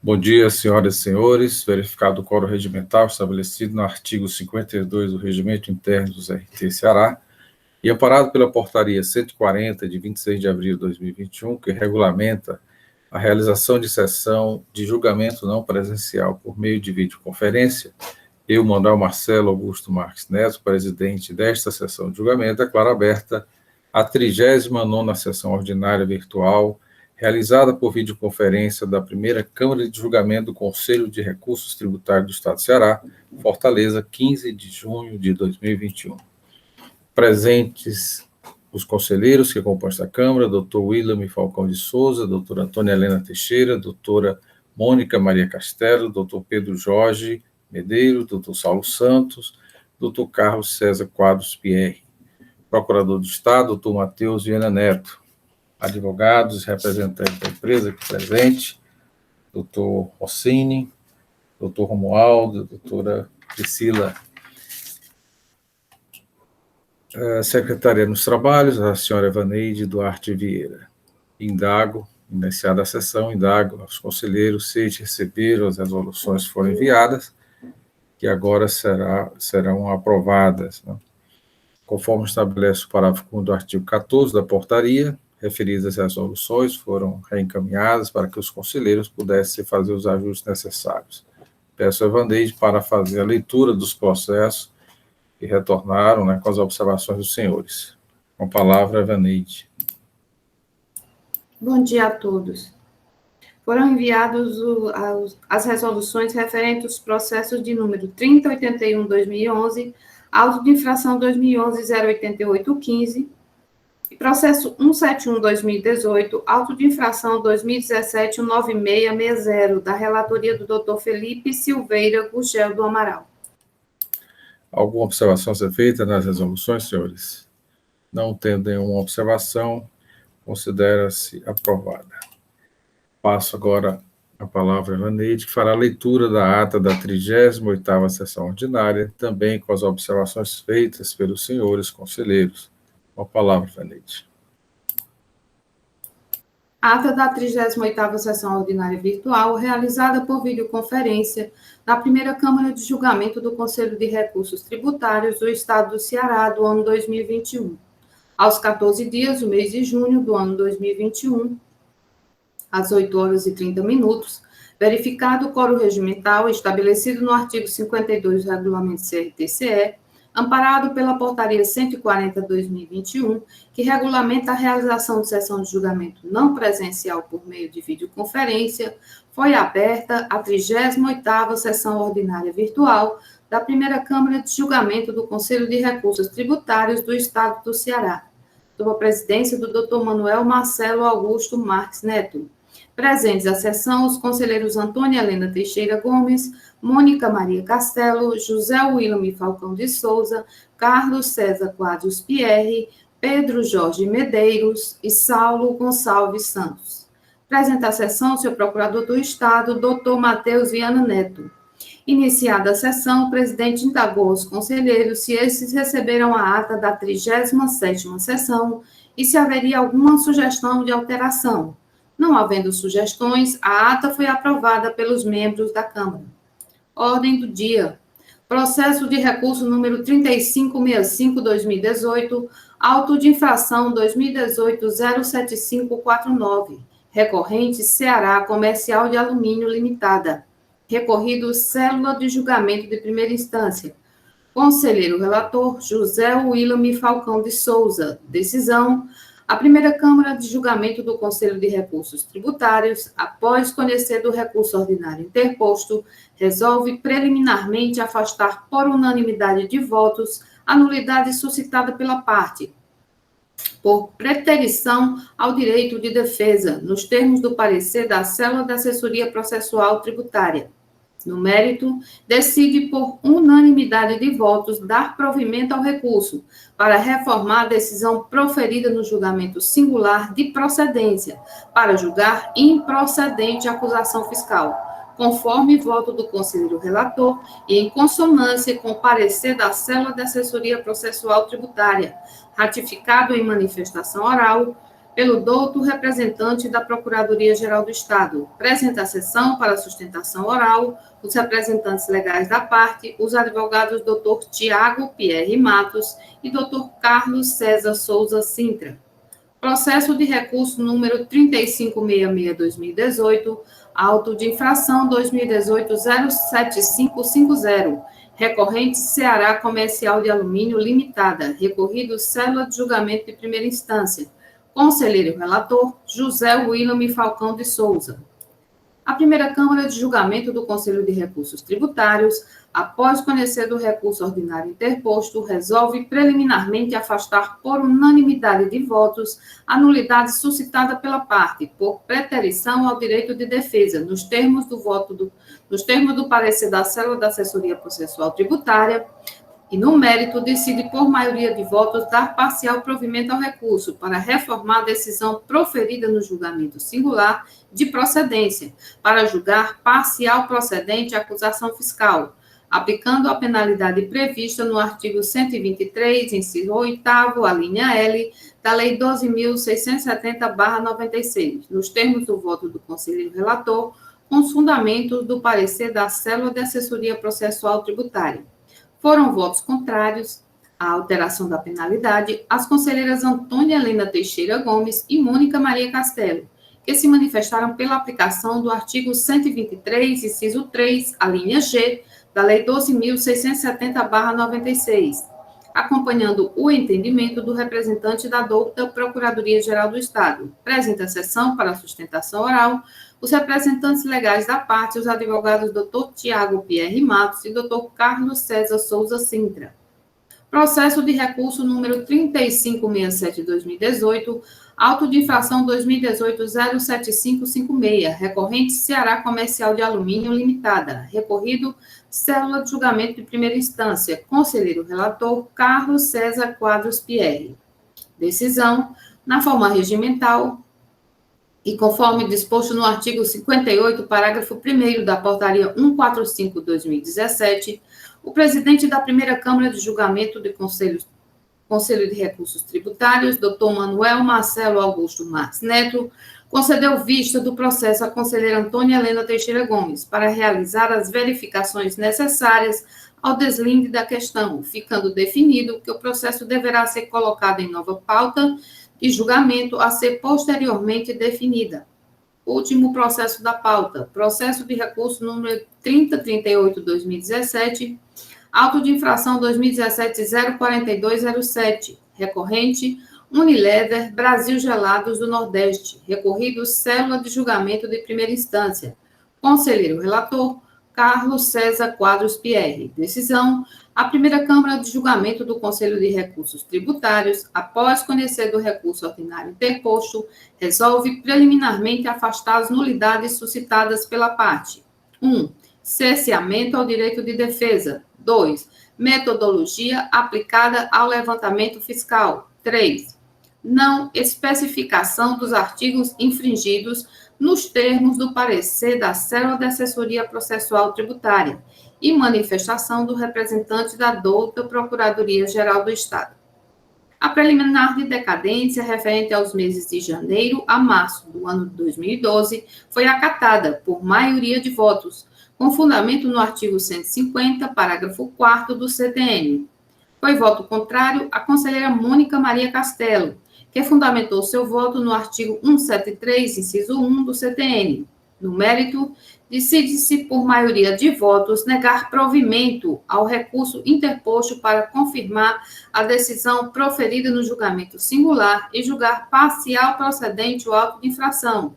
Bom dia, senhoras e senhores. Verificado o quórum regimental estabelecido no artigo 52 do Regimento Interno dos RT Ceará e amparado pela Portaria 140, de 26 de abril de 2021, que regulamenta a realização de sessão de julgamento não presencial por meio de videoconferência, eu, Manuel Marcelo Augusto Marques Neto, presidente desta sessão de julgamento, declaro aberta a 39ª sessão ordinária virtual, realizada por videoconferência da primeira Câmara de Julgamento do Conselho de Recursos Tributários do Estado do Ceará, Fortaleza, 15 de junho de 2021. Presentes os conselheiros que compõem esta Câmara, doutor William Falcão de Souza, doutora Antônia Helena Teixeira, doutora Mônica Maria Castelo, doutor Pedro Jorge Medeiros, doutor Saulo Santos, doutor Carlos César Quadros Pierre, procurador do Estado, doutor Matheus Viana Neto, advogados, representantes da empresa aqui presente, doutor Rossini, doutor Romualdo, doutora Priscila, secretaria nos trabalhos, a senhora Evaneide Duarte Vieira. Iniciada a sessão, indago aos conselheiros se receberam as resoluções que foram enviadas, que agora serão aprovadas, né? Conforme estabelece o parágrafo 1 do artigo 14 da portaria, referidas resoluções foram reencaminhadas para que os conselheiros pudessem fazer os ajustes necessários. Peço a Evaneide para fazer a leitura dos processos que retornaram, né, com as observações dos senhores. Com a palavra, Evaneide. Bom dia a todos. Foram enviadas as resoluções referentes aos processos de número 3081-2011, auto de infração 2011-08815, processo 171-2018, auto de infração 2017-19660, da relatoria do Dr. Felipe Silveira Gugel do Amaral. Alguma observação a ser feita nas resoluções, senhores? Não tendo nenhuma observação, considera-se aprovada. Passo agora a palavra a Evaneide, que fará a leitura da ata da 38ª sessão ordinária, também com as observações feitas pelos senhores conselheiros. Com a palavra, Evaneide. Ata da 38ª sessão ordinária virtual, realizada por videoconferência na primeira Câmara de Julgamento do Conselho de Recursos Tributários do Estado do Ceará, do ano 2021. Aos 14 dias do mês de junho do ano 2021, às 8h30, verificado o quórum regimental estabelecido no artigo 52 do Regulamento CRT-CE, amparado pela Portaria 140/2021, que regulamenta a realização de sessão de julgamento não presencial por meio de videoconferência, foi aberta a 38ª sessão ordinária virtual da primeira Câmara de Julgamento do Conselho de Recursos Tributários do Estado do Ceará, sob a presidência do Dr. Manuel Marcelo Augusto Marques Neto. Presentes à sessão os conselheiros Antônia Helena Teixeira Gomes, Mônica Maria Castelo, José William Falcão de Souza, Carlos César Quadros Pierre, Pedro Jorge Medeiros e Saulo Gonçalves Santos. Presente à sessão o seu procurador do Estado, Dr. Matheus Viana Neto. Iniciada a sessão, o presidente indagou aos conselheiros se esses receberam a ata da 37ª sessão e se haveria alguma sugestão de alteração. Não havendo sugestões, a ata foi aprovada pelos membros da Câmara. Ordem do dia. Processo de recurso número 3565-2018, auto de infração 2018-07549, recorrente Ceará Comercial de Alumínio Limitada. Recorrido Célula de Julgamento de Primeira Instância. Conselheiro relator José William Falcão de Souza. Decisão. A primeira Câmara de Julgamento do Conselho de Recursos Tributários, após conhecer do recurso ordinário interposto, resolve preliminarmente afastar por unanimidade de votos a nulidade suscitada pela parte, por preterição ao direito de defesa, nos termos do parecer da Célula da Assessoria Processual Tributária. No mérito, decide por unanimidade de votos dar provimento ao recurso para reformar a decisão proferida no julgamento singular de procedência, para julgar improcedente a acusação fiscal, conforme voto do conselheiro relator e em consonância com o parecer da Célula de Assessoria Processual Tributária, ratificado em manifestação oral pelo douto representante da Procuradoria-Geral do Estado. Presente a sessão para sustentação oral, os representantes legais da parte, os advogados Dr. Tiago Pierre Matos e Dr. Carlos César Souza Sintra. Processo de recurso número 3566-2018, auto de infração 2018-07550, recorrente Ceará Comercial de Alumínio Limitada, recorrido célula de julgamento de primeira instância. Conselheiro relator, José William Falcão de Souza. A primeira Câmara de Julgamento do Conselho de Recursos Tributários, após conhecer do recurso ordinário interposto, resolve preliminarmente afastar por unanimidade de votos a nulidade suscitada pela parte, por preterição ao direito de defesa, nos termos do parecer da célula da Assessoria Processual Tributária, e, no mérito, decide por maioria de votos dar parcial provimento ao recurso para reformar a decisão proferida no julgamento singular de procedência, para julgar parcial procedente a acusação fiscal, aplicando a penalidade prevista no artigo 123, inciso 8º, a linha L, da Lei 12.670/96, nos termos do voto do conselheiro relator, com os fundamentos do parecer da célula de assessoria processual tributária. Foram votos contrários à alteração da penalidade as conselheiras Antônia Helena Teixeira Gomes e Mônica Maria Castelo, que se manifestaram pela aplicação do artigo 123, inciso 3, a linha G, da Lei 12.670/96, acompanhando o entendimento do representante da douta Procuradoria-Geral do Estado. Presente a sessão para sustentação oral, os representantes legais da parte, os advogados Dr. Tiago Pierre Matos e Dr. Carlos César Souza Sintra. Processo de recurso número 3567-2018, auto de infração 2018-07556, recorrente Ceará Comercial de Alumínio Limitada, recorrido célula de julgamento de primeira instância, conselheiro relator Carlos César Quadros Pierre. Decisão, na forma regimental, e conforme disposto no artigo 58, parágrafo 1º da Portaria 145/2017, o presidente da primeira Câmara de Julgamento do Conselho de Recursos Tributários, Dr. Manuel Marcelo Augusto Marques Neto, concedeu vista do processo à conselheira Antônia Helena Teixeira Gomes para realizar as verificações necessárias ao deslinde da questão, ficando definido que o processo deverá ser colocado em nova pauta de julgamento a ser posteriormente definida. Último processo da pauta, processo de recurso número 3038-2017, auto de infração 2017-04207, recorrente Unilever Brasil Gelados do Nordeste, recorrido célula de julgamento de primeira instância, conselheiro relator Carlos César Quadros Pierre. Decisão, a primeira Câmara de Julgamento do Conselho de Recursos Tributários, após conhecer do recurso ordinário interposto, resolve preliminarmente afastar as nulidades suscitadas pela parte. 1. Cerceamento ao direito de defesa. 2. Metodologia aplicada ao levantamento fiscal. 3. Não especificação dos artigos infringidos nos termos do parecer da célula de assessoria processual tributária e manifestação do representante da douta Procuradoria-Geral do Estado. A preliminar de decadência referente aos meses de janeiro a março do ano de 2012 foi acatada por maioria de votos, com fundamento no artigo 150, parágrafo 4º do CTN. Foi voto contrário a conselheira Mônica Maria Castelo, que fundamentou seu voto no artigo 173, inciso 1 do CTN. No mérito, decide-se por maioria de votos negar provimento ao recurso interposto para confirmar a decisão proferida no julgamento singular e julgar parcial procedente o auto de infração,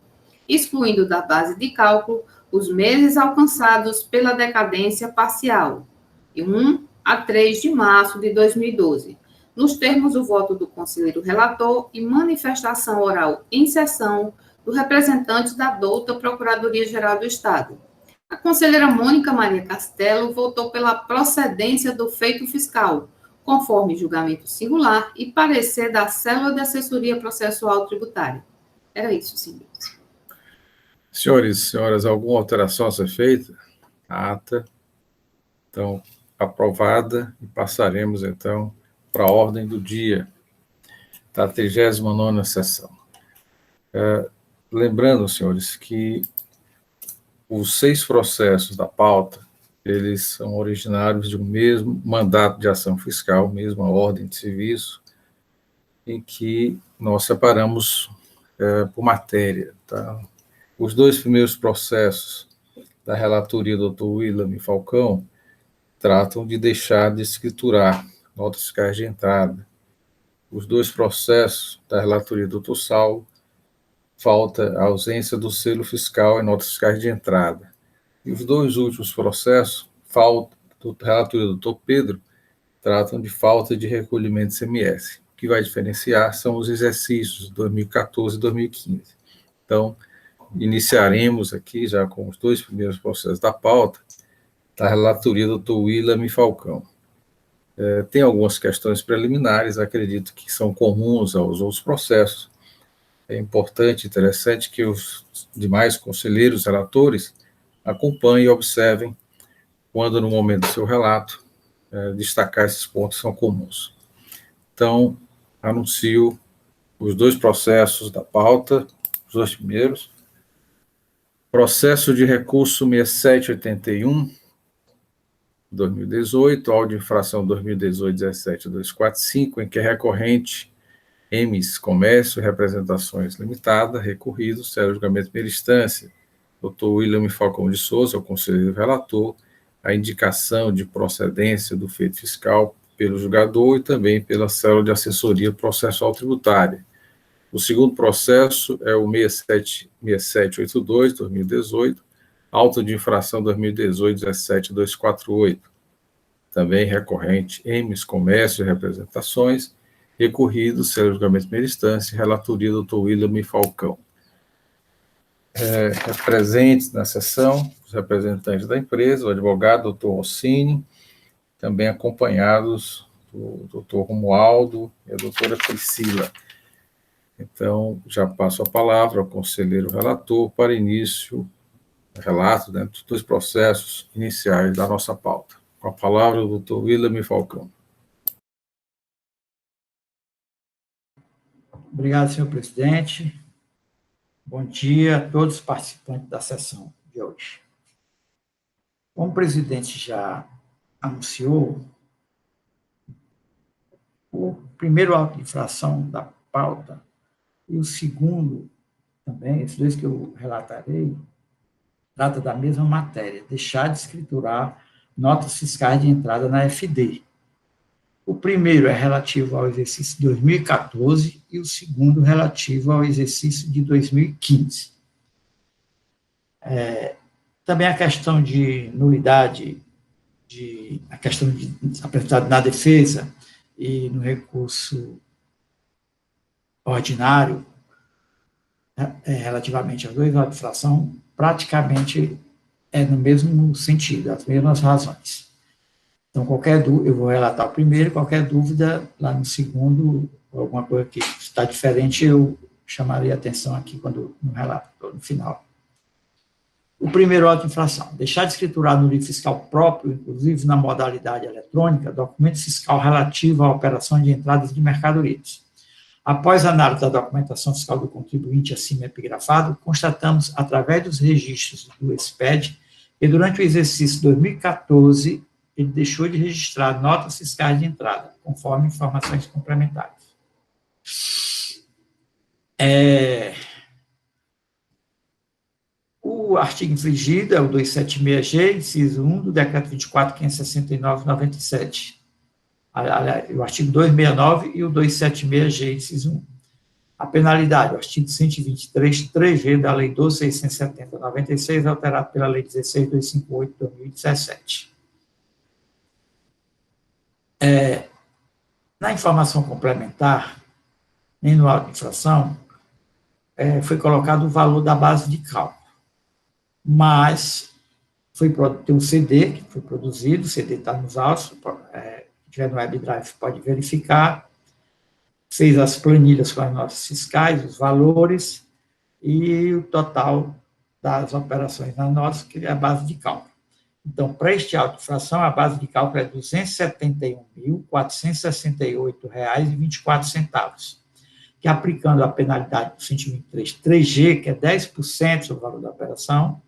excluindo da base de cálculo os meses alcançados pela decadência parcial, de 1 a 3 de março de 2012, nos termos do voto do conselheiro relator e manifestação oral em sessão do representante da douta Procuradoria-Geral do Estado. A conselheira Mônica Maria Castelo votou pela procedência do feito fiscal, conforme julgamento singular e parecer da célula de assessoria processual tributária. Era isso, senhores. Senhores e senhoras, alguma alteração a ser feita? A ata, então, aprovada, e passaremos, então, para a ordem do dia da 39ª sessão. Lembrando, senhores, que os 6 processos da pauta, eles são originários de um mesmo mandato de ação fiscal, mesma ordem de serviço, em que nós separamos por matéria. Tá? Os 2 primeiros processos da relatoria do Dr. William Falcão tratam de deixar de escriturar notas fiscais de entrada. Os 2 processos da relatoria do Dr. Saulo falta a ausência do selo fiscal em notas fiscais de entrada. E os 2 últimos processos, falta do relatoria do Dr. Pedro, tratam de falta de recolhimento de ICMS. O que vai diferenciar são os exercícios de 2014 e 2015. Então, iniciaremos aqui já com os 2 primeiros processos da pauta, da relatoria do Dr. William Falcão. Tem algumas questões preliminares, acredito que são comuns aos outros processos. É importante e interessante que os demais conselheiros relatores acompanhem e observem, quando no momento do seu relato, destacar esses pontos que são comuns. Então, anuncio os 2 processos da pauta, os 2 primeiros. Processo de recurso 6781, 2018, áudio de infração 2018-17-245, em que é recorrente EMIS Comércio Representações Limitada, recorrido, sério julgamento de primeira instância, Dr. William Falcão de Souza, o conselheiro relator, a indicação de procedência do feito fiscal pelo julgador e também pela célula de assessoria processual tributária. O segundo processo é o 6782, 2018, auto de infração 2018-17-248, também recorrente EMIS Comércio e Representações, recorrido, sério julgamento de primeira instância, relatoria do Dr. William Falcão. Presentes na sessão, os representantes da empresa, o advogado Dr. Rossini, também acompanhados do Dr. Romualdo e a doutora Priscila. Então, já passo a palavra ao conselheiro relator para início do relato dentro dos 2 processos iniciais da nossa pauta. Com a palavra, o Dr. William Falcão. Obrigado, senhor presidente. Bom dia a todos os participantes da sessão de hoje. Como o presidente já anunciou, o primeiro auto de infração da pauta e o segundo também, esses 2 que eu relatarei, trata da mesma matéria, deixar de escriturar notas fiscais de entrada na FD. O primeiro é relativo ao exercício de 2014 e o segundo relativo ao exercício de 2015. Também a questão de nulidade, a questão de apresentado na defesa e no recurso ordinário, relativamente aos 2 autos de infração, praticamente é no mesmo sentido, as mesmas razões. Então, eu vou relatar o primeiro, qualquer dúvida lá no segundo, alguma coisa que está diferente, eu chamaria a atenção aqui no relato, no final. O primeiro auto de infração, deixar de escriturar no livro fiscal próprio, inclusive na modalidade eletrônica, documento fiscal relativo à operação de entradas de mercadorias. Após a análise da documentação fiscal do contribuinte acima epigrafado, constatamos, através dos registros do SPED, que durante o exercício 2014, ele deixou de registrar notas fiscais de entrada, conforme informações complementares. O artigo infringido é o 276G, inciso 1, do Decreto 24.569/97. O artigo 269 e o 276G, inciso 1. A penalidade, o artigo 123, 3G da Lei 12.670/96, alterado pela Lei 16.258/2017. Na informação complementar, nem no auto de infração, foi colocado o valor da base de cálculo. Mas tem um CD que foi produzido, o CD está nos autos, se tiver no WebDrive pode verificar, fez as planilhas com as notas fiscais, os valores e o total das operações nas notas, que é a base de cálculo. Então, para este auto de infração, a base de cálculo é R$ 271.468,24. que aplicando a penalidade do 123 3G, que é 10% sobre o valor da operação,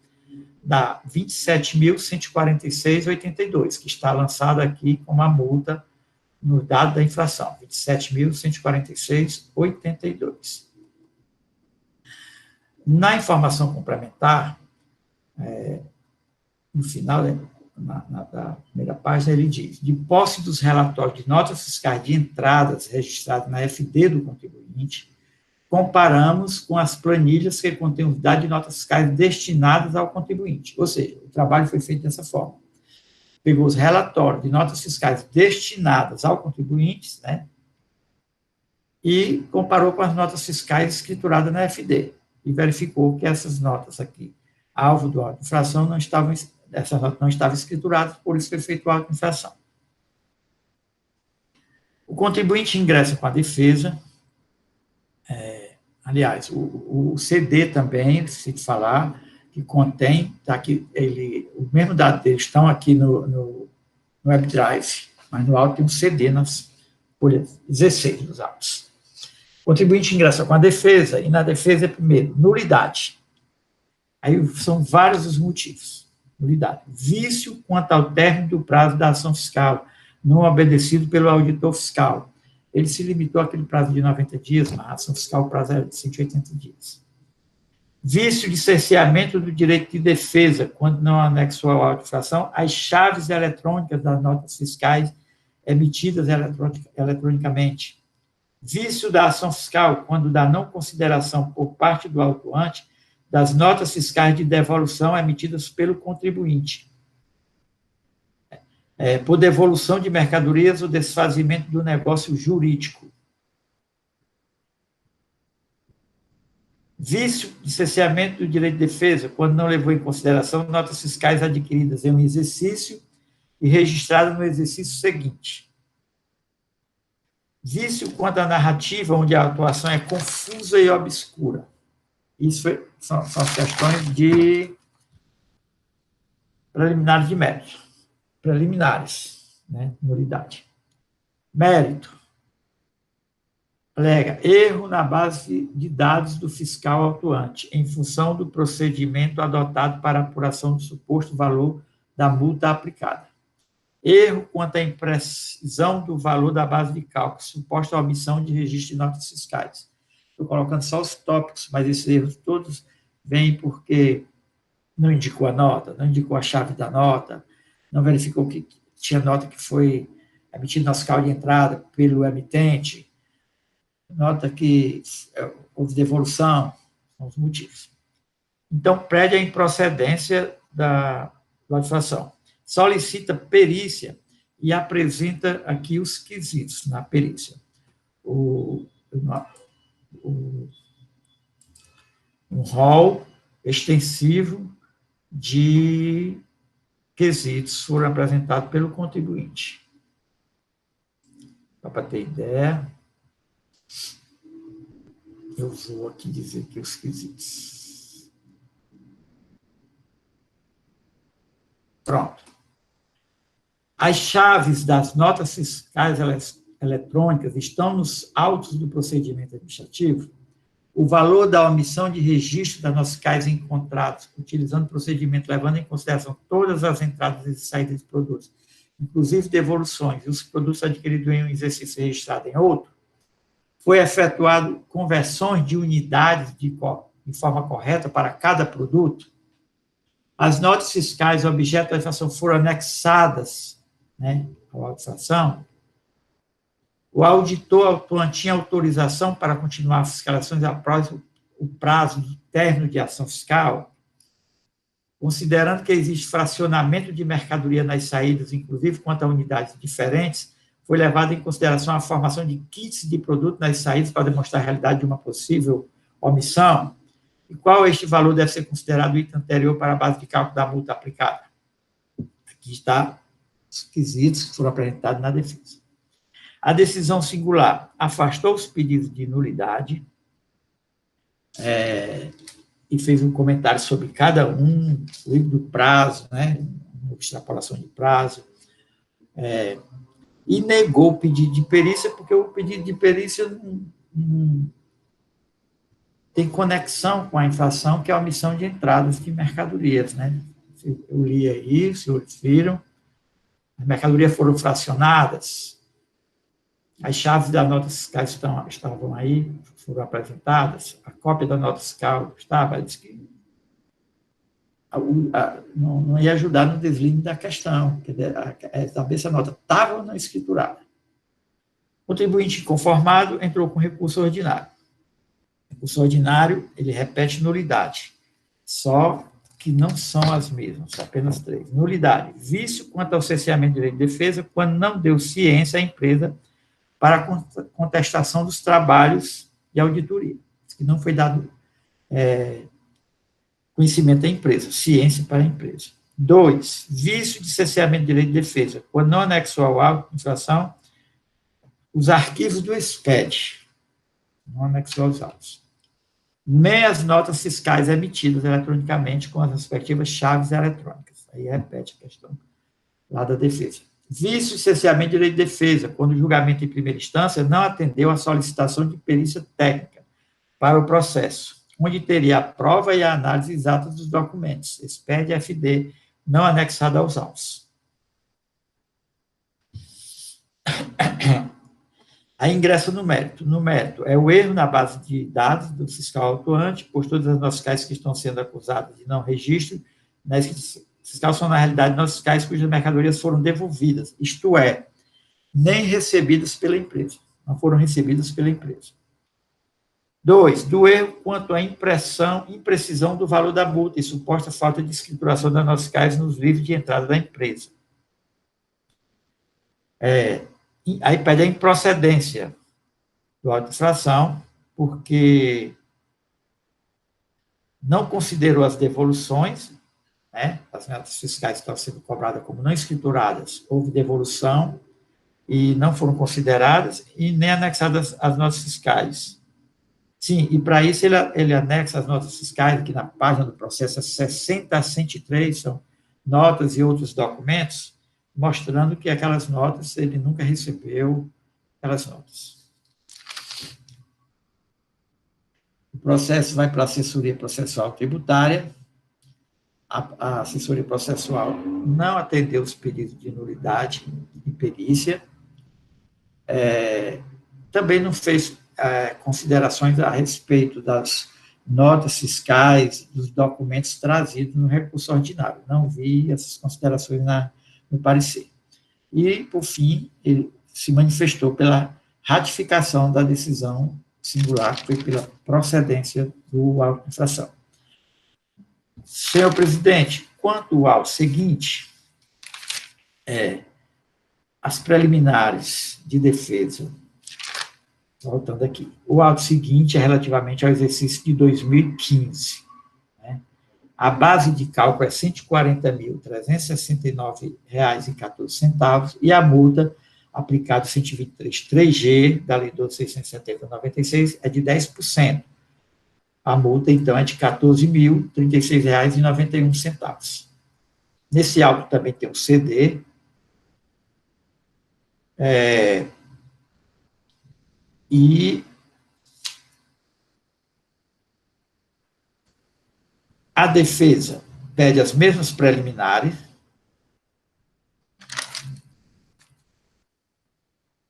dá 27.146,82, que está lançado aqui como a multa no dado da inflação, 27.146,82. Na informação complementar, no final, da primeira página, ele diz: de posse dos relatórios de notas fiscais de entradas registradas na FD do contribuinte, comparamos com as planilhas que contêm os dados de notas fiscais destinadas ao contribuinte. Ou seja, o trabalho foi feito dessa forma. Pegou os relatórios de notas fiscais destinadas ao contribuinte, né, e comparou com as notas fiscais escrituradas na FD, e verificou que essas notas aqui, alvo do auto de infração, essa nota não estava escriturada, por isso foi feito o auto de infração. O contribuinte ingressa com a defesa. Aliás, o CD também, preciso falar, que contém, tá aqui, o mesmo dado deles estão aqui no WebDrive, mas no auto tem um CD nas folhas 16 dos autos. O contribuinte ingressa com a defesa, e na defesa é primeiro, nulidade. Aí são vários os motivos. Nulidade. Vício quanto ao término do prazo da ação fiscal, não obedecido pelo auditor fiscal. Ele se limitou àquele prazo de 90 dias, mas a ação fiscal, o prazo era de 180 dias. Vício de cerceamento do direito de defesa, quando não anexou ao auto de infração as chaves eletrônicas das notas fiscais emitidas eletronicamente. Vício da ação fiscal, quando da não consideração por parte do autuante das notas fiscais de devolução emitidas pelo contribuinte. Por devolução de mercadorias ou desfazimento do negócio jurídico. Vício de cerceamento do direito de defesa, quando não levou em consideração notas fiscais adquiridas em um exercício e registradas no exercício seguinte. Vício quanto à narrativa, onde a atuação é confusa e obscura. Isso são as questões de preliminares de mérito. Preliminares, né? Nulidade. Mérito. Alega erro na base de dados do fiscal autuante, em função do procedimento adotado para apuração do suposto valor da multa aplicada. Erro quanto à imprecisão do valor da base de cálculo, suposta omissão de registro de notas fiscais. Estou colocando só os tópicos, mas esses erros todos vêm porque não indicou a nota, não indicou a chave da nota, não verificou que tinha nota que foi emitida na fiscal de entrada pelo emitente, nota que houve devolução, são os motivos. Então, pede a improcedência da infração. Solicita perícia e apresenta aqui os quesitos na perícia. Um rol extensivo de quesitos foram apresentados pelo contribuinte. Só para ter ideia, eu vou aqui dizer que os quesitos. Pronto. As chaves das notas fiscais eletrônicas estão nos autos do procedimento administrativo. O valor da omissão de registro das notas fiscais encontrados, utilizando o procedimento, levando em consideração todas as entradas e saídas de produtos, inclusive devoluções, e os produtos adquiridos em um exercício registrado em outro, foi efetuado conversões de unidades de forma correta para cada produto. As notas fiscais objeto da infração foram anexadas, né, à infração. O auditor autuante tinha autorização para continuar as fiscalizações após o prazo do término de ação fiscal, considerando que existe fracionamento de mercadoria nas saídas, inclusive quanto a unidades diferentes, foi levado em consideração a formação de kits de produto nas saídas para demonstrar a realidade de uma possível omissão, e qual este valor deve ser considerado o item anterior para a base de cálculo da multa aplicada. Aqui está os quesitos que foram apresentados na defesa. A decisão singular afastou os pedidos de nulidade e fez um comentário sobre cada um, do prazo, né, extrapolação de prazo, e negou o pedido de perícia, porque o pedido de perícia tem conexão com a inflação, que é a omissão de entradas de mercadorias, né? Eu li aí, os senhores viram, as mercadorias foram fracionadas, as chaves das notas fiscais estavam aí, foram apresentadas, a cópia da nota fiscal estava, disse que não ia ajudar no deslinde da questão, saber se a nota estava ou não escriturada. O contribuinte inconformado entrou com recurso ordinário. O recurso ordinário, ele repete nulidade, só que não são as mesmas, apenas 3. Nulidade, vício quanto ao cerceamento de direito de defesa, quando não deu ciência à empresa para a contestação dos trabalhos de auditoria, que não foi dado conhecimento à empresa, ciência para a empresa. 2, vício de cerceamento de direito de defesa, quando não anexou ao auto de infração os arquivos do SPED, não anexou aos autos, nem as notas fiscais emitidas eletronicamente com as respectivas chaves eletrônicas. Aí repete a questão lá da defesa. Vício de cerceamento de direito de defesa, quando o julgamento em primeira instância não atendeu à solicitação de perícia técnica para o processo, onde teria a prova e a análise exata dos documentos, SPED e FD, não anexado aos autos. Aí ingressa no mérito. No mérito, é o erro na base de dados do fiscal autuante, pois todas as notas fiscais que estão sendo acusadas de não registro na escritura fiscal são, na realidade, notas fiscais cujas mercadorias foram devolvidas, isto é, nem recebidas pela empresa. Não foram recebidas pela empresa. 2, do erro quanto à imprecisão do valor da multa e suposta falta de escrituração das notas fiscais nos livros de entrada da empresa. Aí pede a improcedência do auto de infração, porque não considerou as devoluções, né? As notas fiscais estavam sendo cobradas como não escrituradas, houve devolução e não foram consideradas, e nem anexadas as notas fiscais. Sim, e para isso ele anexa as notas fiscais, aqui na página do processo 60 a 103, são notas e outros documentos, mostrando que aquelas notas, ele nunca recebeu aquelas notas. O processo vai para a assessoria processual tributária. A assessoria processual não atendeu os pedidos de nulidade e perícia, também não fez considerações a respeito das notas fiscais, dos documentos trazidos no recurso ordinário. Não vi essas considerações no parecer. E, por fim, ele se manifestou pela ratificação da decisão singular, que foi pela procedência do auto de infração. Senhor presidente, quanto ao seguinte, as preliminares de defesa, voltando aqui, o auto seguinte é relativamente ao exercício de 2015. Né? A base de cálculo é R$ 140.369,14 e a multa aplicada 123.3G da Lei 12.670/96 é de 10%. A multa, então, é de R$ 14.036,91. Nesse auto também tem um CD. E a defesa pede as mesmas preliminares.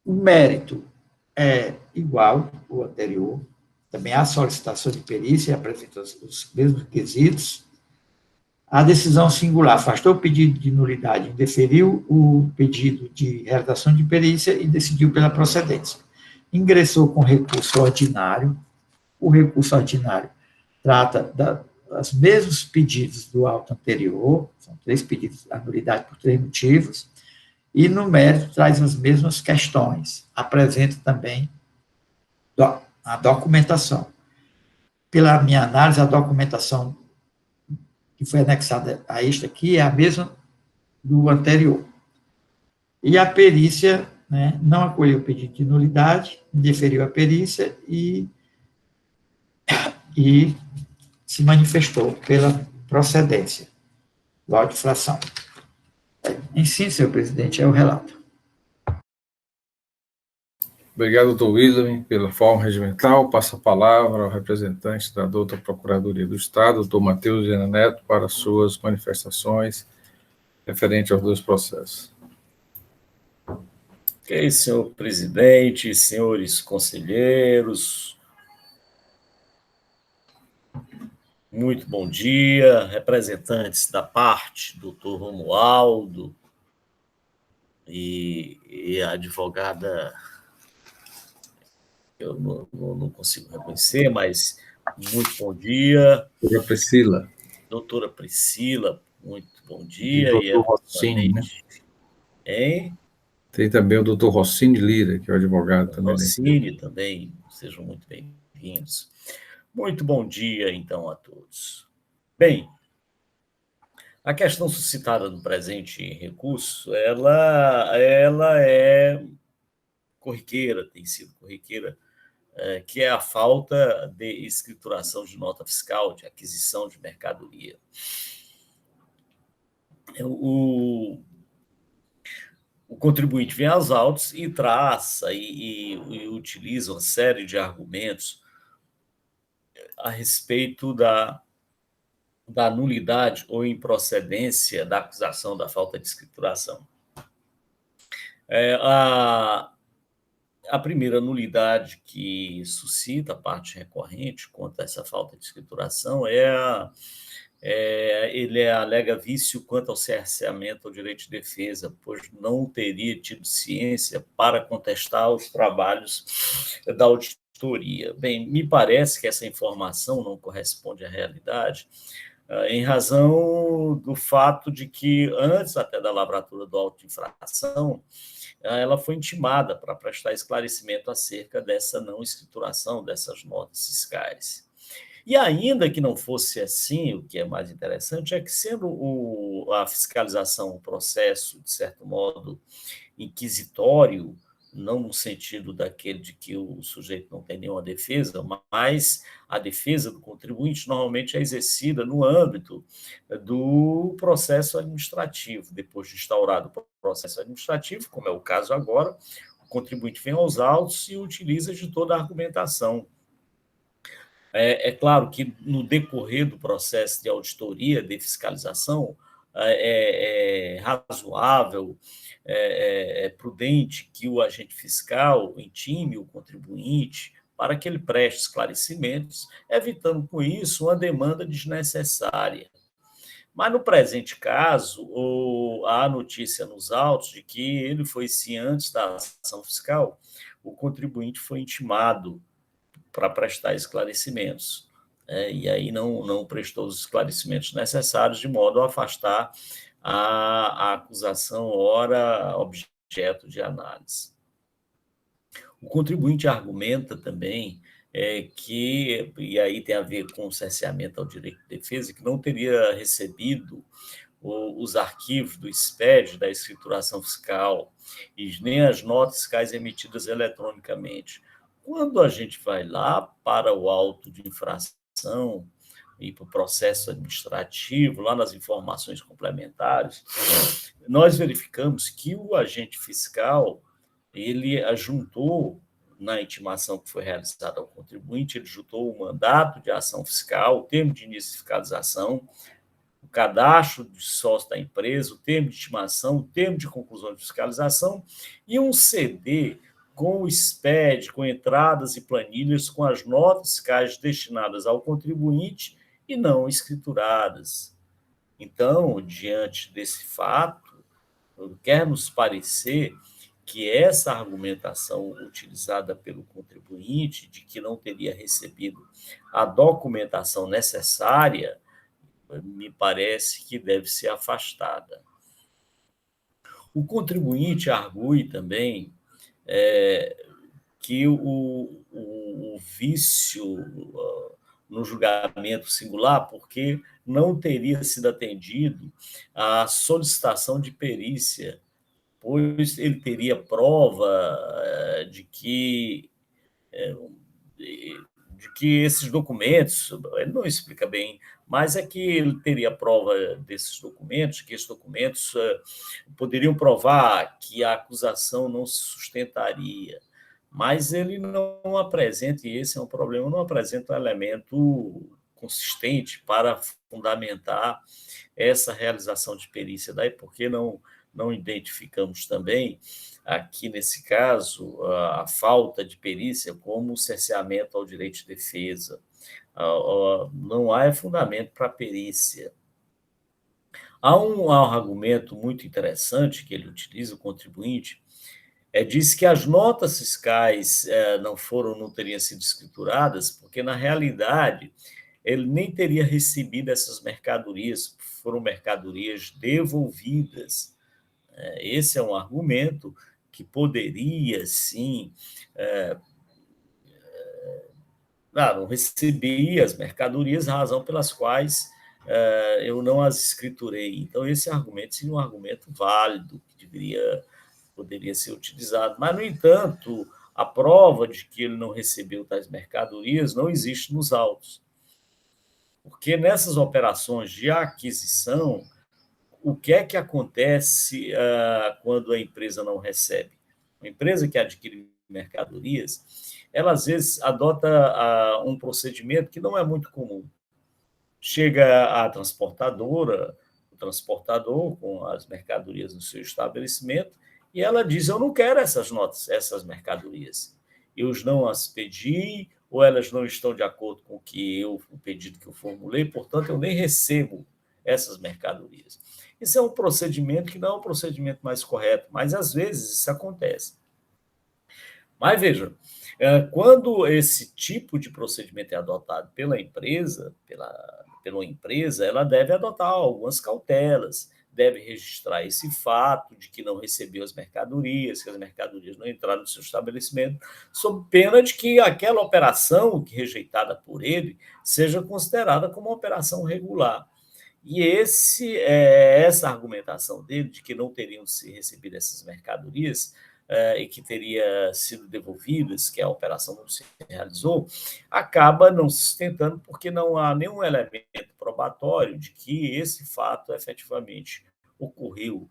O mérito é igual ao anterior. Também há solicitação de perícia, apresenta os mesmos quesitos. A decisão singular afastou o pedido de nulidade, indeferiu o pedido de realização de perícia e decidiu pela procedência. Ingressou com recurso ordinário. O recurso ordinário trata dos mesmos pedidos do auto anterior, são 3 pedidos de nulidade por 3 motivos, e no mérito traz as mesmas questões. Apresenta também a documentação. Pela minha análise, a documentação que foi anexada a esta aqui é a mesma do anterior. E a perícia, né, não acolheu o pedido de nulidade, indeferiu a perícia e se manifestou pela procedência do auto de infração. Em sim, senhor presidente, é o relato. Obrigado, doutor William, pela forma regimental. Passo a palavra ao representante da doutora Procuradoria do Estado, doutor Matheus Viana Neto, para suas manifestações referentes aos dois processos. Ok, senhor presidente, senhores conselheiros, muito bom dia, representantes da parte, doutor Romualdo e a advogada, eu não consigo reconhecer, mas muito bom dia. Doutora Priscila. Doutora Priscila, muito bom dia. E doutor Rossini, né? Hein? Tem também o doutor Rossini Lira, que é o advogado também. Rossini também, sejam muito bem-vindos. Muito bom dia, então, a todos. Bem, a questão suscitada no presente recurso, ela é corriqueira, tem sido corriqueira, que é a falta de escrituração de nota fiscal, de aquisição de mercadoria. O contribuinte vem aos autos e traça e utiliza uma série de argumentos a respeito da nulidade ou improcedência da acusação da falta de escrituração. A primeira nulidade que suscita a parte recorrente contra essa falta de escrituração ele alega vício quanto ao cerceamento ao direito de defesa, pois não teria tido ciência para contestar os trabalhos da auditoria. Bem, me parece que essa informação não corresponde à realidade, em razão do fato de que, antes até da lavratura do auto de infração, ela foi intimada para prestar esclarecimento acerca dessa não escrituração dessas notas fiscais. E ainda que não fosse assim, o que é mais interessante é que, sendo a fiscalização um processo, de certo modo, inquisitório, não no sentido daquele de que o sujeito não tem nenhuma defesa, mas a defesa do contribuinte normalmente é exercida no âmbito do processo administrativo. Depois de instaurado o processo administrativo, como é o caso agora, o contribuinte vem aos autos e utiliza de toda a argumentação. É claro que, no decorrer do processo de auditoria, de fiscalização, é razoável, é prudente que o agente fiscal intime o contribuinte para que ele preste esclarecimentos, evitando com isso uma demanda desnecessária. Mas, no presente caso, há notícia nos autos de que ele foi, sim, antes da ação fiscal, o contribuinte foi intimado para prestar esclarecimentos. E aí não prestou os esclarecimentos necessários, de modo a afastar a acusação, ora objeto de análise. O contribuinte argumenta também que, e aí tem a ver com o cerceamento ao direito de defesa, que não teria recebido os arquivos do SPED, da escrituração fiscal, e nem as notas fiscais emitidas eletronicamente. Quando a gente vai lá para o auto de infração e para o processo administrativo, lá nas informações complementares, nós verificamos que o agente fiscal, ele juntou, na intimação que foi realizada ao contribuinte, ele juntou o mandato de ação fiscal, o termo de início de fiscalização, o cadastro de sócio da empresa, o termo de intimação, o termo de conclusão de fiscalização e um CD com o SPED, com entradas e planilhas, com as notas fiscais destinadas ao contribuinte e não escrituradas. Então, diante desse fato, quer nos parecer que essa argumentação utilizada pelo contribuinte, de que não teria recebido a documentação necessária, me parece que deve ser afastada. O contribuinte argue também que o vício no julgamento singular, porque não teria sido atendido à solicitação de perícia, pois ele teria prova de que esses documentos, ele não explica bem, mas é que ele teria prova desses documentos, que esses documentos poderiam provar que a acusação não se sustentaria. mas ele não apresenta, e esse é um problema, não apresenta um elemento consistente para fundamentar essa realização de perícia. Daí porque não identificamos também, aqui nesse caso, a falta de perícia como cerceamento ao direito de defesa. Não há fundamento para perícia. Há um argumento muito interessante que ele utiliza, o contribuinte, diz que as notas fiscais não teriam sido escrituradas, porque, na realidade, ele nem teria recebido essas mercadorias, foram mercadorias devolvidas. Esse é um argumento que poderia, sim, não recebi as mercadorias, razão pelas quais eu não as escriturei. Então, esse argumento seria um argumento válido, que poderia ser utilizado. Mas, no entanto, a prova de que ele não recebeu tais mercadorias não existe nos autos. Porque nessas operações de aquisição, o que é que acontece quando a empresa não recebe? Uma empresa que adquire mercadorias, ela às vezes adota um procedimento que não é muito comum. Chega a transportadora, o transportador com as mercadorias no seu estabelecimento, e ela diz: eu não quero essas mercadorias. Eu não as pedi, ou elas não estão de acordo com o pedido que eu formulei, portanto, eu nem recebo essas mercadorias. Isso é um procedimento que não é um procedimento mais correto, mas às vezes isso acontece. Mas veja, quando esse tipo de procedimento é adotado pela empresa, ela deve adotar algumas cautelas, deve registrar esse fato de que não recebeu as mercadorias, que as mercadorias não entraram no seu estabelecimento, sob pena de que aquela operação rejeitada por ele seja considerada como uma operação regular. E essa argumentação dele de que não teriam se recebido essas mercadorias e que teria sido devolvidas, que a operação não se realizou, acaba não se sustentando porque não há nenhum elemento probatório de que esse fato efetivamente ocorreu.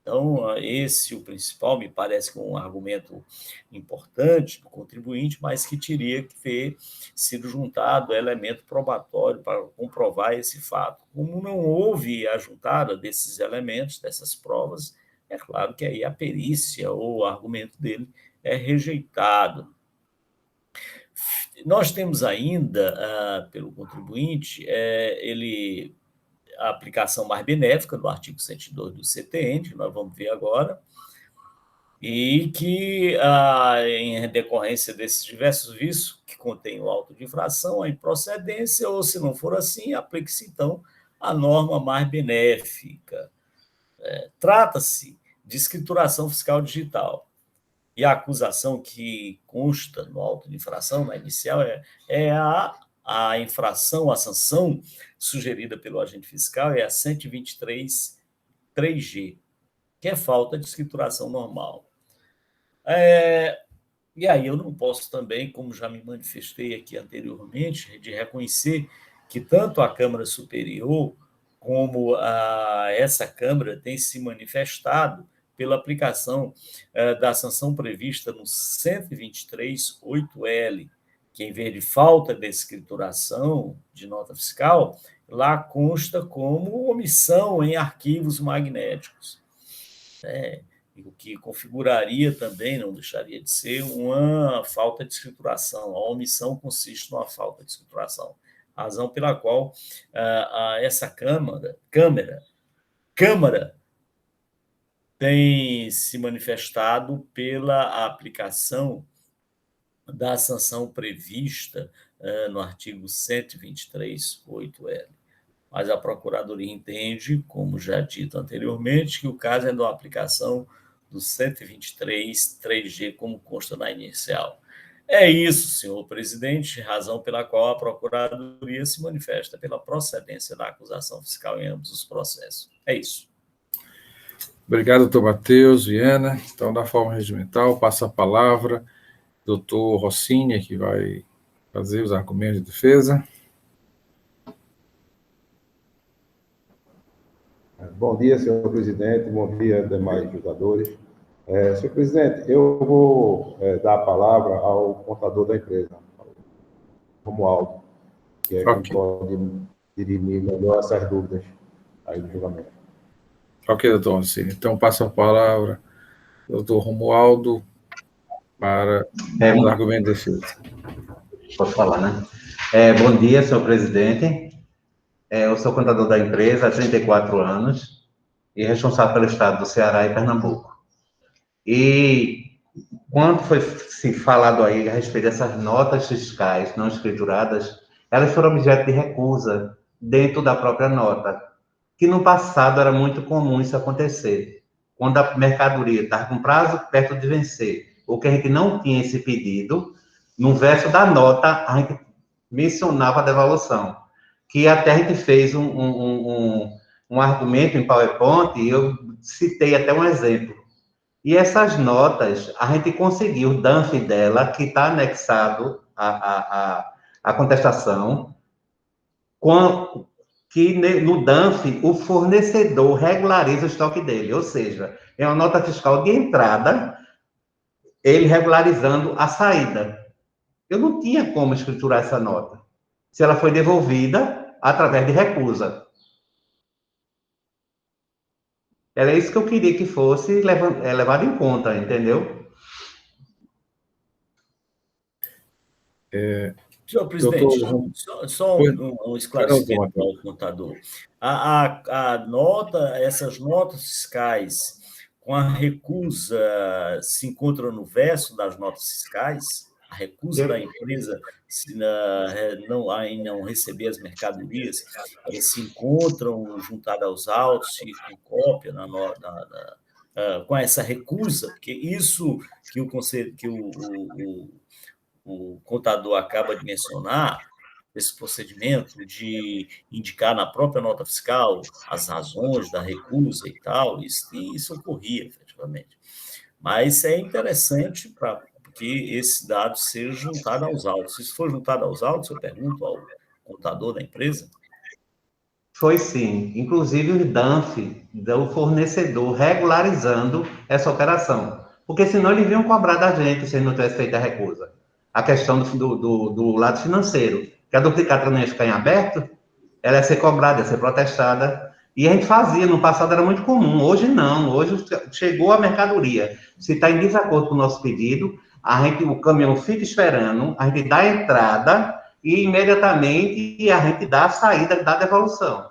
Então, o principal, me parece que um argumento importante do contribuinte, mas que teria que ter sido juntado elemento probatório para comprovar esse fato. Como não houve a juntada desses elementos, dessas provas, é claro que aí a perícia ou o argumento dele é rejeitado. Nós temos ainda, pelo contribuinte, a aplicação mais benéfica do artigo 102 do CTN, que nós vamos ver agora, e que, em decorrência desses diversos vícios que contém o auto de infração, a improcedência, ou se não for assim, aplique-se, então, a norma mais benéfica. Trata-se de escrituração fiscal digital. E a acusação que consta no auto de infração, na inicial, é a infração, a sanção sugerida pelo agente fiscal é a 123.3G, que é falta de escrituração normal. E aí eu não posso também, como já me manifestei aqui anteriormente, de reconhecer que tanto a Câmara Superior como essa Câmara tem se manifestado pela aplicação da sanção prevista no 123.8L, que, em vez de falta de escrituração de nota fiscal, lá consta como omissão em arquivos magnéticos. O que configuraria também, não deixaria de ser, uma falta de escrituração. A omissão consiste numa falta de escrituração. Razão pela qual essa Câmara tem se manifestado pela aplicação da sanção prevista no artigo 123.8L. Mas a Procuradoria entende, como já dito anteriormente, que o caso é da aplicação do 123.3G, como consta na inicial. É isso, senhor presidente, razão pela qual a Procuradoria se manifesta pela procedência da acusação fiscal em ambos os processos. É isso. Obrigado, doutor Matheus, Viana. Então, da forma regimental, passa a palavra doutor Rossini, que vai fazer os argumentos de defesa. Bom dia, senhor presidente, bom dia, demais jogadores. Senhor presidente, eu vou dar a palavra ao contador da empresa, Romualdo, que é quem pode dirimir melhor essas dúvidas aí do julgamento. Ok, doutor Roncini. Então, passo a palavra ao doutor Romualdo para os argumentos de defesa. Posso falar, né? Bom dia, senhor presidente. Eu sou contador da empresa há 34 anos e responsável pelo estado do Ceará e Pernambuco. E quando foi se falado aí a respeito dessas notas fiscais não escrituradas, elas foram objeto de recusa dentro da própria nota, que no passado era muito comum isso acontecer. Quando a mercadoria estava com prazo perto de vencer, ou que a gente não tinha esse pedido, no verso da nota, a gente mencionava a devolução, que até a gente fez um argumento em PowerPoint, e eu citei até um exemplo. E essas notas, a gente conseguiu o DANF dela, que está anexado à contestação, que no DANF o fornecedor regulariza o estoque dele, ou seja, é uma nota fiscal de entrada, ele regularizando a saída. Eu não tinha como escriturar essa nota, se ela foi devolvida através de recusa. Era isso que eu queria que fosse levado em conta, entendeu? Senhor presidente, só um esclarecimento ao contador. Essas notas fiscais com a recusa se encontram no verso das notas fiscais? A recusa da empresa em não receber as mercadorias, elas se encontram juntadas aos autos e com cópia com essa recusa, porque isso que o contador acaba de mencionar, esse procedimento de indicar na própria nota fiscal as razões da recusa e tal, isso ocorria, efetivamente. Mas é interessante para que esse dado seja juntado aos autos. Se isso for juntado aos autos, eu pergunto ao contador da empresa. Foi sim. Inclusive o DANF do fornecedor regularizando essa operação. Porque senão eles iam cobrar da gente se não tivesse feito a recusa. A questão do lado financeiro. Que a duplicata não ia ficar em aberto, ela ia ser cobrada, ia ser protestada. E a gente fazia, no passado era muito comum. Hoje não. Hoje chegou a mercadoria. Se está em desacordo com o nosso pedido, o caminhão fica esperando, a gente dá a entrada e imediatamente a gente dá a saída da devolução.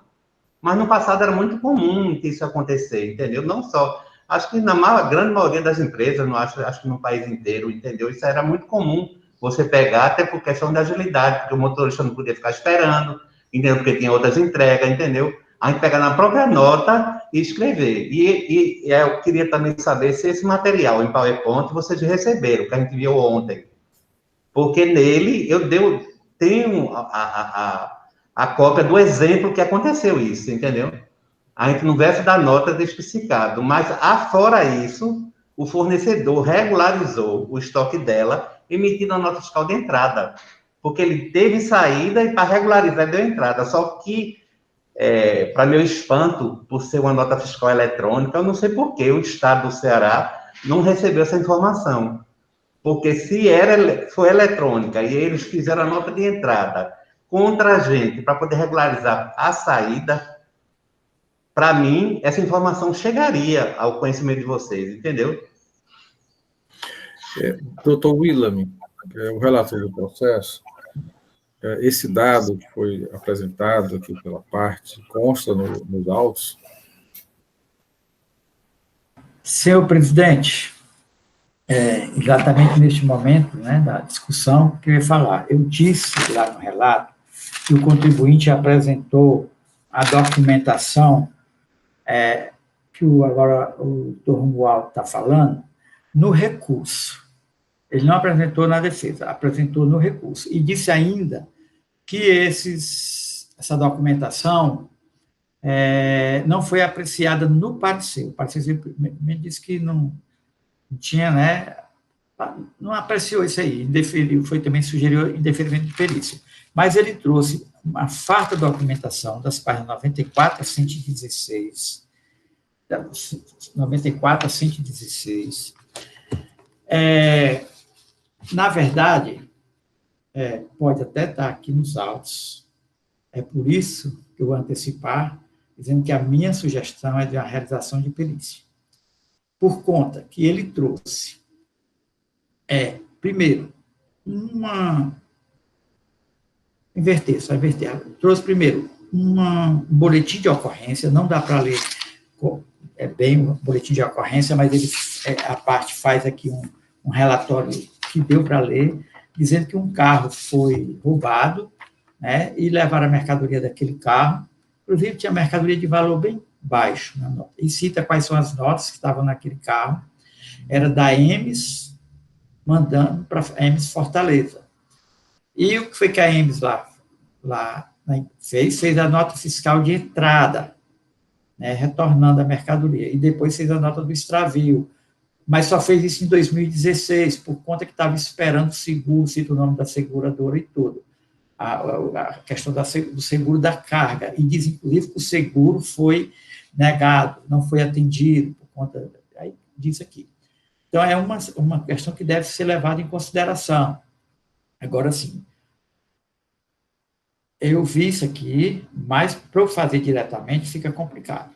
Mas no passado era muito comum que isso acontecer, entendeu? Não só, acho que na grande maioria das empresas, acho que no país inteiro, entendeu? Isso era muito comum, você pegar, até por questão de agilidade, porque o motorista não podia ficar esperando, entendeu? Porque tinha outras entregas, entendeu? A gente pegar na própria nota e escrever. E eu queria também saber se esse material em PowerPoint vocês receberam, que a gente viu ontem. Porque nele tenho a cópia do exemplo que aconteceu isso, entendeu? A gente no verso da nota é especificado, mas afora isso, o fornecedor regularizou o estoque dela, emitindo a nota fiscal de entrada, porque ele teve saída e para regularizar deu entrada, só que, para meu espanto, por ser uma nota fiscal eletrônica, eu não sei por que o Estado do Ceará não recebeu essa informação, porque se foi eletrônica e eles fizeram a nota de entrada contra a gente para poder regularizar a saída, para mim, essa informação chegaria ao conhecimento de vocês, entendeu? Doutor Willam, o relator do processo, esse dado que foi apresentado aqui pela parte, consta nos autos? Senhor presidente, exatamente neste momento, né, da discussão, que eu ia falar. Eu disse lá no relato que o contribuinte apresentou a documentação que agora o doutor Romualdo está falando, no recurso. Ele não apresentou na defesa, apresentou no recurso. E disse ainda que essa documentação não foi apreciada no parecer. O parecer me disse que não tinha, né, não apreciou isso aí, também sugeriu indeferimento de perícia. Mas ele trouxe uma farta documentação das páginas 94 a 116, 94 a 116. Na verdade, pode até estar aqui nos autos. É por isso que eu vou antecipar, dizendo que a minha sugestão é de uma realização de perícia. Por conta que ele trouxe, primeiro, trouxe primeiro um boletim de ocorrência, não dá para ler bem o boletim de ocorrência, mas a parte faz aqui um relatório que deu para ler, dizendo que um carro foi roubado, né, e levaram a mercadoria daquele carro, inclusive tinha mercadoria de valor bem baixo na nota, e cita quais são as notas que estavam naquele carro, era da EMS, mandando para a EMS Fortaleza. E o que foi que a EMS lá fez a nota fiscal de entrada, né, retornando a mercadoria, e depois fez a nota do extravio, mas só fez isso em 2016, por conta que estava esperando o seguro, cita o nome da seguradora e tudo, a questão do seguro da carga, e diz, inclusive, que o seguro foi negado, não foi atendido, por conta, aí diz aqui. Então, é uma questão que deve ser levada em consideração. Agora, sim, eu vi isso aqui, mas para eu fazer diretamente fica complicado.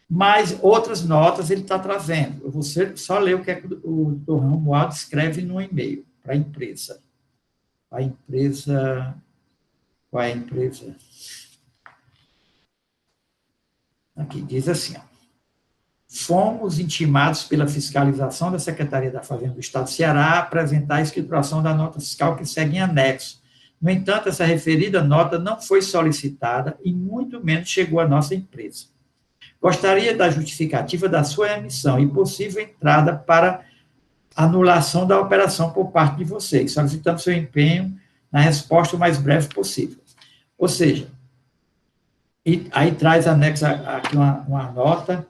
Mas outras notas ele está trazendo. Eu vou só ler o que o doutor Romualdo escreve no e-mail para a empresa. Qual é a empresa? Aqui, diz assim, fomos intimados pela fiscalização da Secretaria da Fazenda do Estado do Ceará a apresentar a escrituração da nota fiscal que segue em anexo. No entanto, essa referida nota não foi solicitada e muito menos chegou à nossa empresa. Gostaria da justificativa da sua emissão e possível entrada para anulação da operação por parte de vocês, solicitando seu empenho na resposta o mais breve possível. Ou seja, e aí traz anexo aqui uma nota,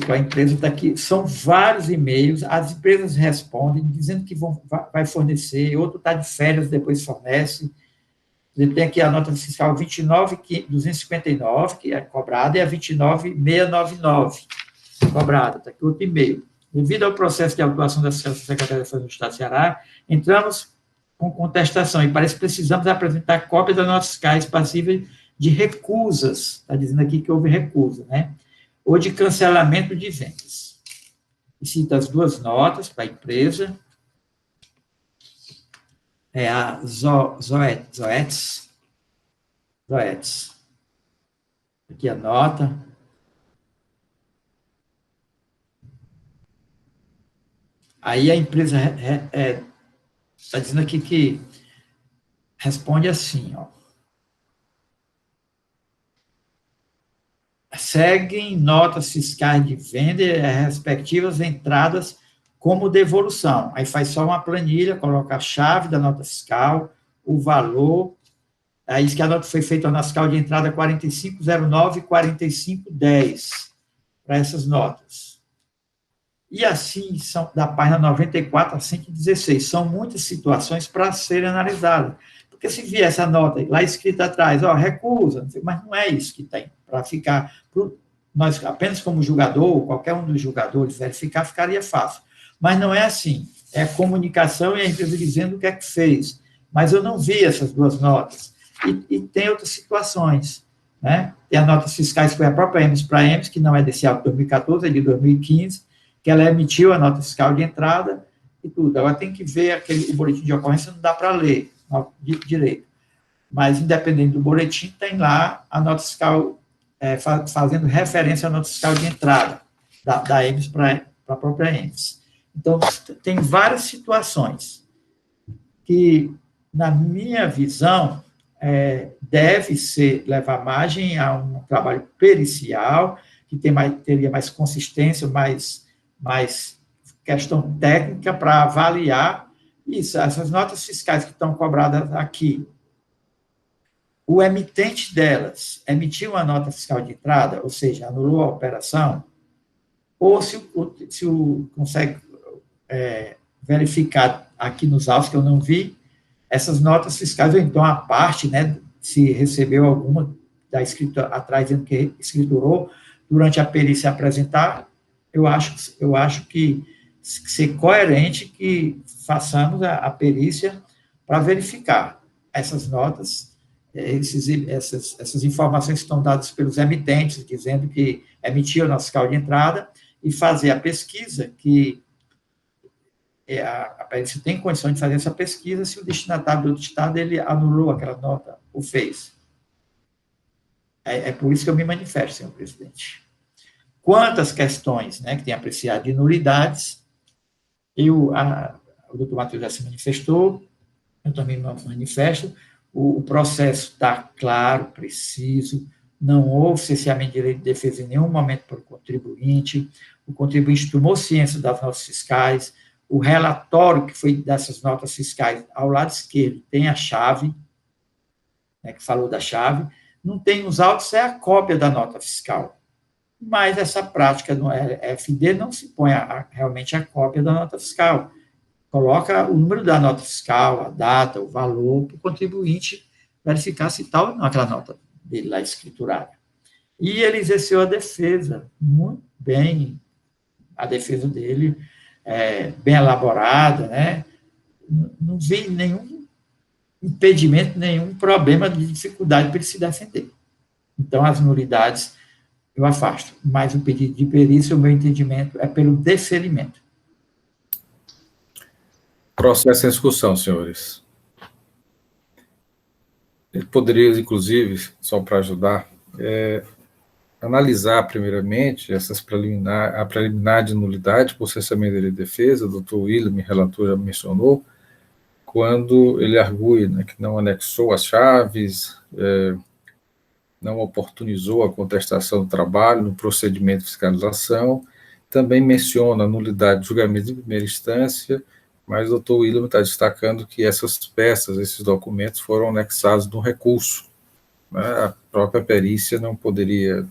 a empresa está aqui, são vários e-mails, as empresas respondem, dizendo que vai fornecer, outro está de férias, depois fornece. Ele tem aqui a nota fiscal 29.259, que é cobrada, e a 29.699, cobrada, está aqui outro e-mail. Devido ao processo de autuação da Secretaria da Fazenda do Estado do Ceará, entramos com contestação, e parece que precisamos apresentar cópia das notas fiscais passíveis de recusas, está dizendo aqui que houve recusa, né? Ou de cancelamento de vendas. E cita as duas notas para a empresa, a Zoetis, aqui a nota, aí a empresa está dizendo aqui que responde assim, seguem notas fiscais de venda e respectivas entradas como devolução. Aí faz só uma planilha, coloca a chave da nota fiscal, o valor, aí diz que a nota foi feita na fiscal de entrada 4509 e 4510, para essas notas. E assim, são da página 94 a 116, são muitas situações para serem analisadas. Porque se vier essa nota lá escrita atrás, recusa, mas não é isso que tem, para ficar, nós apenas como julgador, qualquer um dos julgadores verificar, ficaria fácil. Mas não é assim, é a comunicação e a empresa dizendo o que é que fez. Mas eu não vi essas duas notas. E tem outras situações, né? Tem as notas fiscais que foi a própria EMS para a EMS, que não é desse ato de 2014, é de 2015, que ela emitiu a nota fiscal de entrada e tudo. Agora tem que ver o boletim de ocorrência, não dá para ler direito. Mas, independente do boletim, tem lá a nota fiscal, fazendo referência à nota fiscal de entrada da EMS para a própria EMS. Então, tem várias situações que, na minha visão, deve levar margem a um trabalho pericial, que teria mais consistência, mais questão técnica para avaliar isso, essas notas fiscais que estão cobradas aqui. O emitente delas emitiu uma nota fiscal de entrada, ou seja, anulou a operação, ou se consegue verificar aqui nos autos, que eu não vi, essas notas fiscais, ou então a parte, né, se recebeu alguma da escritura atrás, dizendo que escriturou, durante a perícia apresentar, eu acho que ser coerente que façamos a perícia para verificar essas notas, essas informações que estão dadas pelos emitentes, dizendo que emitiu a nossa fiscal de entrada, e fazer a pesquisa, que a perícia tem condição de fazer essa pesquisa se o destinatário do outro estado ele anulou aquela nota, ou fez. É por isso que eu me manifesto, senhor presidente. Quantas questões, né, que tem apreciado de nulidades, o doutor Matheus já se manifestou, eu também me manifesto, o processo está claro, preciso, não houve cerceamento de direito de defesa em nenhum momento para o contribuinte tomou ciência das notas fiscais, o relatório que foi dessas notas fiscais, ao lado esquerdo, tem a chave, né, que falou da chave, não tem os autos, é a cópia da nota fiscal. Mas essa prática no FD não se põe realmente a cópia da nota fiscal. Coloca o número da nota fiscal, a data, o valor, para o contribuinte verificar se está ou não aquela nota dele lá escriturada. E ele exerceu a defesa muito bem, a defesa dele bem elaborada, né? Não vi nenhum impedimento, nenhum problema de dificuldade para ele se defender. Então, as nulidades eu afasto, mas o pedido de perícia, o meu entendimento, é pelo deferimento. Processo em discussão, senhores. Ele poderia, inclusive, só para ajudar, analisar, primeiramente, a preliminar de nulidade por cessamento de defesa, o doutor William, relator, já mencionou, quando ele argui, né, que não anexou as chaves, não oportunizou a contestação do trabalho no procedimento de fiscalização, também menciona a nulidade de julgamento de primeira instância, mas o doutor William está destacando que essas peças, esses documentos foram anexados no recurso, né? A própria perícia não poderia,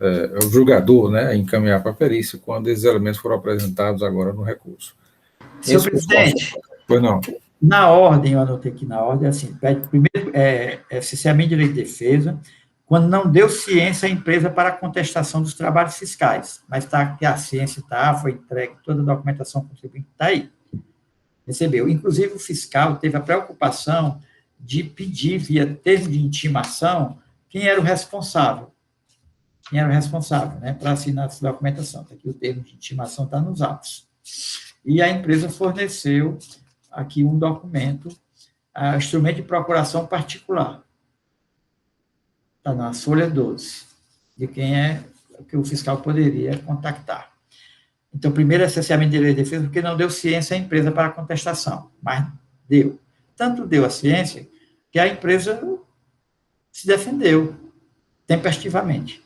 o julgador, né, encaminhar para a perícia quando esses elementos foram apresentados agora no recurso. Senhor presidente, pois não. Na ordem, eu anotei aqui na ordem, assim, primeiro, cerceamento de direito de defesa, quando não deu ciência à empresa para a contestação dos trabalhos fiscais, mas está que a ciência foi entregue, toda a documentação contribuinte está aí, recebeu. Inclusive, o fiscal teve a preocupação de pedir, via termo de intimação, quem era o responsável, né, para assinar essa documentação. Tá aqui o termo de intimação, está nos autos. E a empresa forneceu aqui um documento, instrumento de procuração particular. Está na folha 12, de quem que o fiscal poderia contactar. Então, primeiro, cerceamento de direito de defesa, porque não deu ciência à empresa para a contestação, mas deu. Tanto deu a ciência que a empresa se defendeu tempestivamente.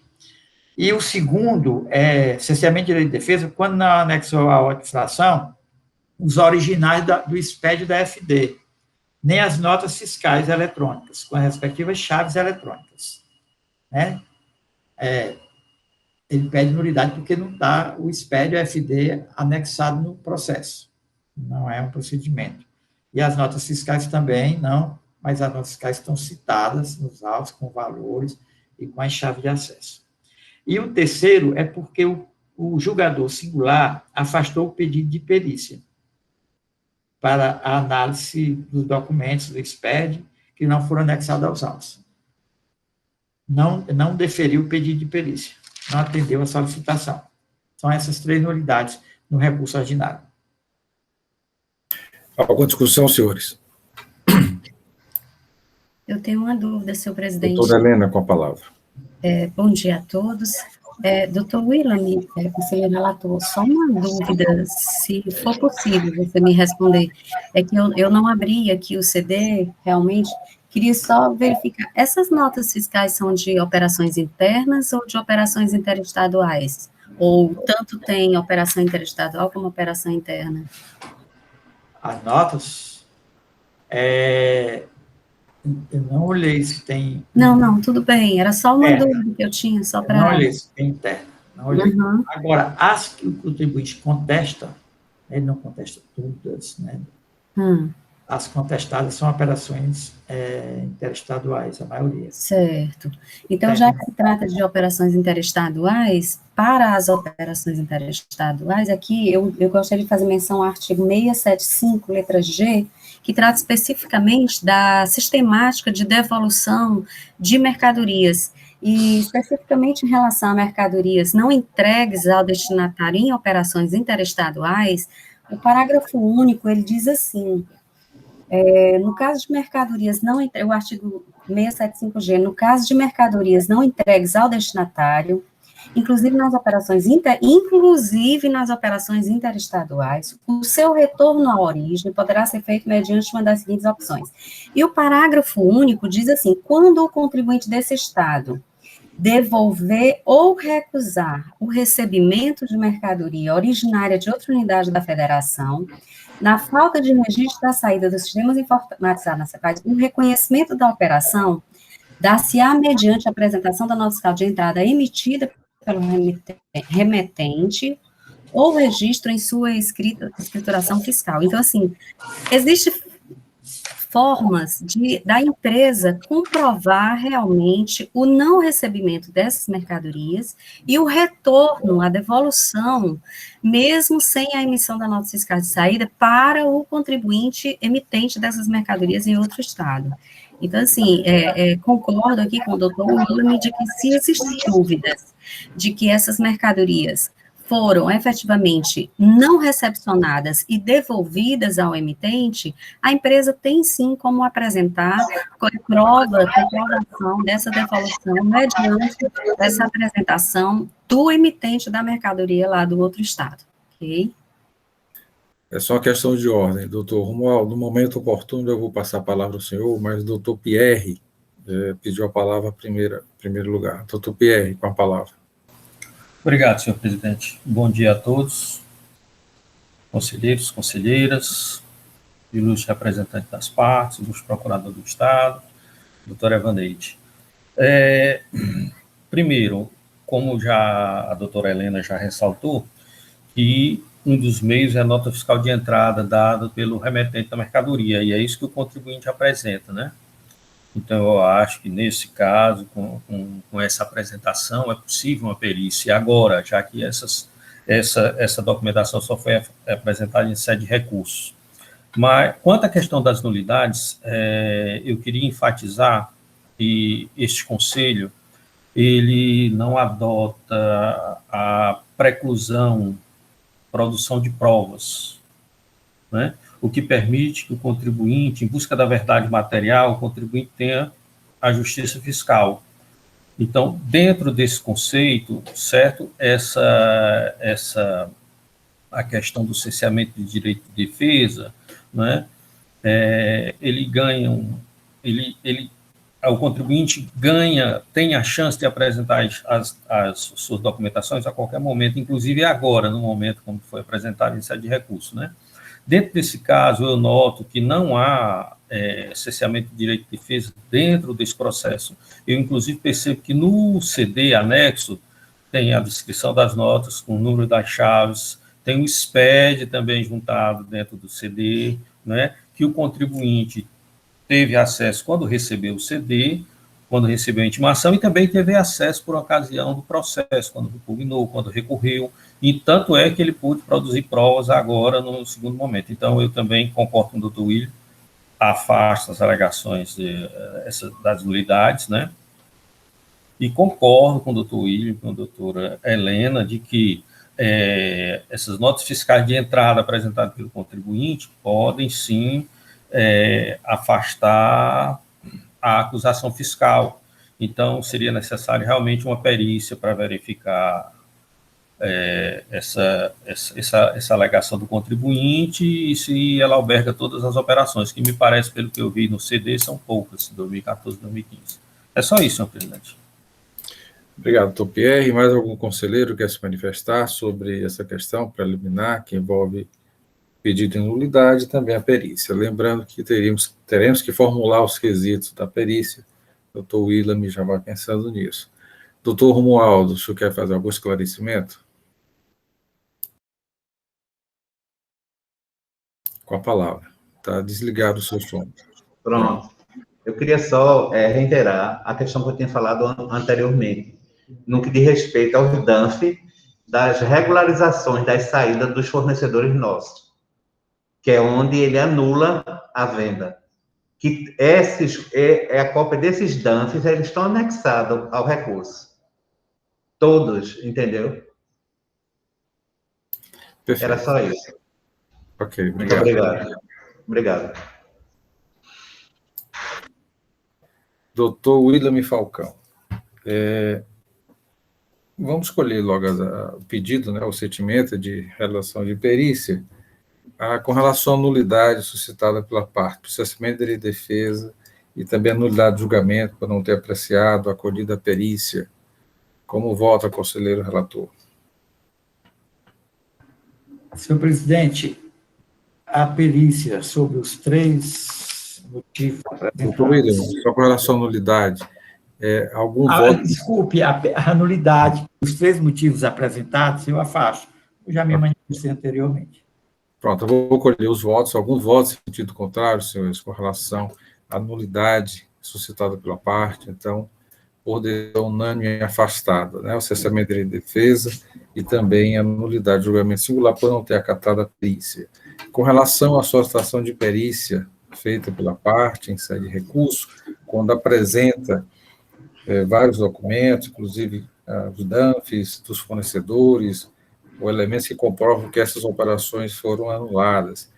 E o segundo cerceamento de direito de defesa, quando não anexou a infração, os originais do SPED da FD, nem as notas fiscais eletrônicas, com as respectivas chaves eletrônicas. Né? Ele pede nulidade porque não está o SPED e o FD anexado no processo. Não é um procedimento. E as notas fiscais também não, mas as notas fiscais estão citadas nos autos, com valores e com as chaves de acesso. E o terceiro é porque o julgador singular afastou o pedido de perícia para a análise dos documentos do SPED que não foram anexados aos autos. Não deferiu o pedido de perícia, não atendeu a solicitação. São essas três nulidades no recurso ordinário. Alguma discussão, senhores? Eu tenho uma dúvida, senhor presidente. Doutora Helena, com a palavra. Bom dia a todos. Doutor William, conselheiro relator, só uma dúvida, se for possível você me responder. É que eu não abri aqui o CD, realmente, queria só verificar. Essas notas fiscais são de operações internas ou de operações interestaduais? Ou tanto tem operação interestadual como operação interna? As notas, eu não olhei se tem... Não, tudo bem, era só uma dúvida que eu tinha, só para... Não olhei se tem interna, não olhei. Uhum. Agora, as que o contribuinte contesta, ele não contesta todas, né? as contestadas são operações interestaduais, a maioria. Certo. Então, já que se trata de operações interestaduais, para as operações interestaduais, aqui eu gostaria de fazer menção ao artigo 675, letra G, que trata especificamente da sistemática de devolução de mercadorias, e especificamente em relação a mercadorias não entregues ao destinatário em operações interestaduais, o parágrafo único, ele diz assim: no caso de mercadorias não entregues, o artigo 675G, no caso de mercadorias não entregues ao destinatário, inclusive nas operações interestaduais, o seu retorno à origem poderá ser feito mediante uma das seguintes opções. E o parágrafo único diz assim: quando o contribuinte desse Estado devolver ou recusar o recebimento de mercadoria originária de outra unidade da Federação, na falta de registro da saída dos sistemas informatizados na CEPAD, o reconhecimento da operação dar-se-á mediante a apresentação da nota fiscal de entrada emitida pelo remetente ou registro em sua escrituração fiscal. Então, assim, existem formas da empresa comprovar realmente o não recebimento dessas mercadorias e o retorno, a devolução, mesmo sem a emissão da nota fiscal de saída, para o contribuinte emitente dessas mercadorias em outro estado. Então, assim, concordo aqui com o doutor William de que se existem dúvidas de que essas mercadorias foram efetivamente não recepcionadas e devolvidas ao emitente, a empresa tem sim como apresentar comprovação dessa devolução mediante essa apresentação do emitente da mercadoria lá do outro estado, ok? É só uma questão de ordem, doutor Romualdo. No momento oportuno eu vou passar a palavra ao senhor, mas o doutor Pierre pediu a palavra em primeiro lugar. Doutor Pierre, com a palavra. Obrigado, senhor presidente. Bom dia a todos, conselheiros, conselheiras, ilustre representante das partes, ilustre procurador do Estado, doutor Evaneide. Primeiro, como já a doutora Helena já ressaltou, que um dos meios é a nota fiscal de entrada dada pelo remetente da mercadoria, e é isso que o contribuinte apresenta, né? Então, eu acho que, nesse caso, com essa apresentação, é possível uma perícia. Agora, já que essa documentação só foi apresentada em sede de recurso. Mas, quanto à questão das nulidades, eu queria enfatizar que este conselho, ele não adota a preclusão, produção de provas, né? O que permite que o contribuinte, em busca da verdade material, o contribuinte tenha a justiça fiscal. Então, dentro desse conceito, certo, a questão do cerceamento de direito de defesa, né, o contribuinte tem a chance de apresentar as suas documentações a qualquer momento, inclusive agora, no momento como foi apresentado em sede de recurso, né? Dentro desse caso, eu noto que não há cerceamento de direito de defesa dentro desse processo. Eu, inclusive, percebo que no CD anexo tem a descrição das notas com o número das chaves, tem um SPED também juntado dentro do CD, né, que o contribuinte teve acesso quando recebeu o CD, quando recebeu a intimação, e também teve acesso por ocasião do processo, quando repugnou, quando recorreu, e tanto é que ele pôde produzir provas agora no segundo momento. Então, eu também concordo com o doutor William, afasta as alegações das nulidades, né? E concordo com o doutor William, com a doutora Helena, de que essas notas fiscais de entrada apresentadas pelo contribuinte podem, sim, afastar a acusação fiscal. Então, seria necessário realmente uma perícia para verificar essa alegação do contribuinte e se ela alberga todas as operações, que me parece, pelo que eu vi no CD, são poucas, 2014 e 2015. É só isso, senhor presidente. Obrigado, doutor Pierre. Mais algum conselheiro quer se manifestar sobre essa questão preliminar que envolve pedido de nulidade e também a perícia? Lembrando que teremos que formular os quesitos da perícia. O doutor William já vai pensando nisso. Doutor Romualdo, o senhor quer fazer algum esclarecimento? Com a palavra. Está desligado o seu som. Pronto. Eu queria só reiterar a questão que eu tinha falado anteriormente, no que diz respeito ao DANF, das regularizações das saídas dos fornecedores nossos, que é onde ele anula a venda. Que a cópia desses DANFs, eles estão anexados ao recurso. Todos, entendeu? Perfeito. Era só isso. Ok, Muito obrigado. Obrigado. Doutor William Falcão. Vamos escolher logo o pedido, né, o sentimento de relação de perícia, com relação à nulidade suscitada pela parte, processamento de defesa e também a nulidade de julgamento por não ter apreciado, acolhido a perícia. Como vota, conselheiro relator? Senhor presidente, a perícia sobre os 3 motivos apresentados... Doutor William, só com relação à nulidade, algum voto... Desculpe, a nulidade, os 3 motivos apresentados, eu afasto. Eu já me manifestei anteriormente. Pronto, eu vou colher os votos, alguns votos em sentido contrário, senhores, com relação à nulidade suscitada pela parte, então, por decisão unânime afastada, né, o cessamento de defesa e também a nulidade de julgamento singular por não ter acatado a perícia. Com relação à solicitação de perícia feita pela parte em sede de recurso, quando apresenta vários documentos, inclusive os DANFs dos fornecedores, ou elementos que comprovam que essas operações foram anuladas.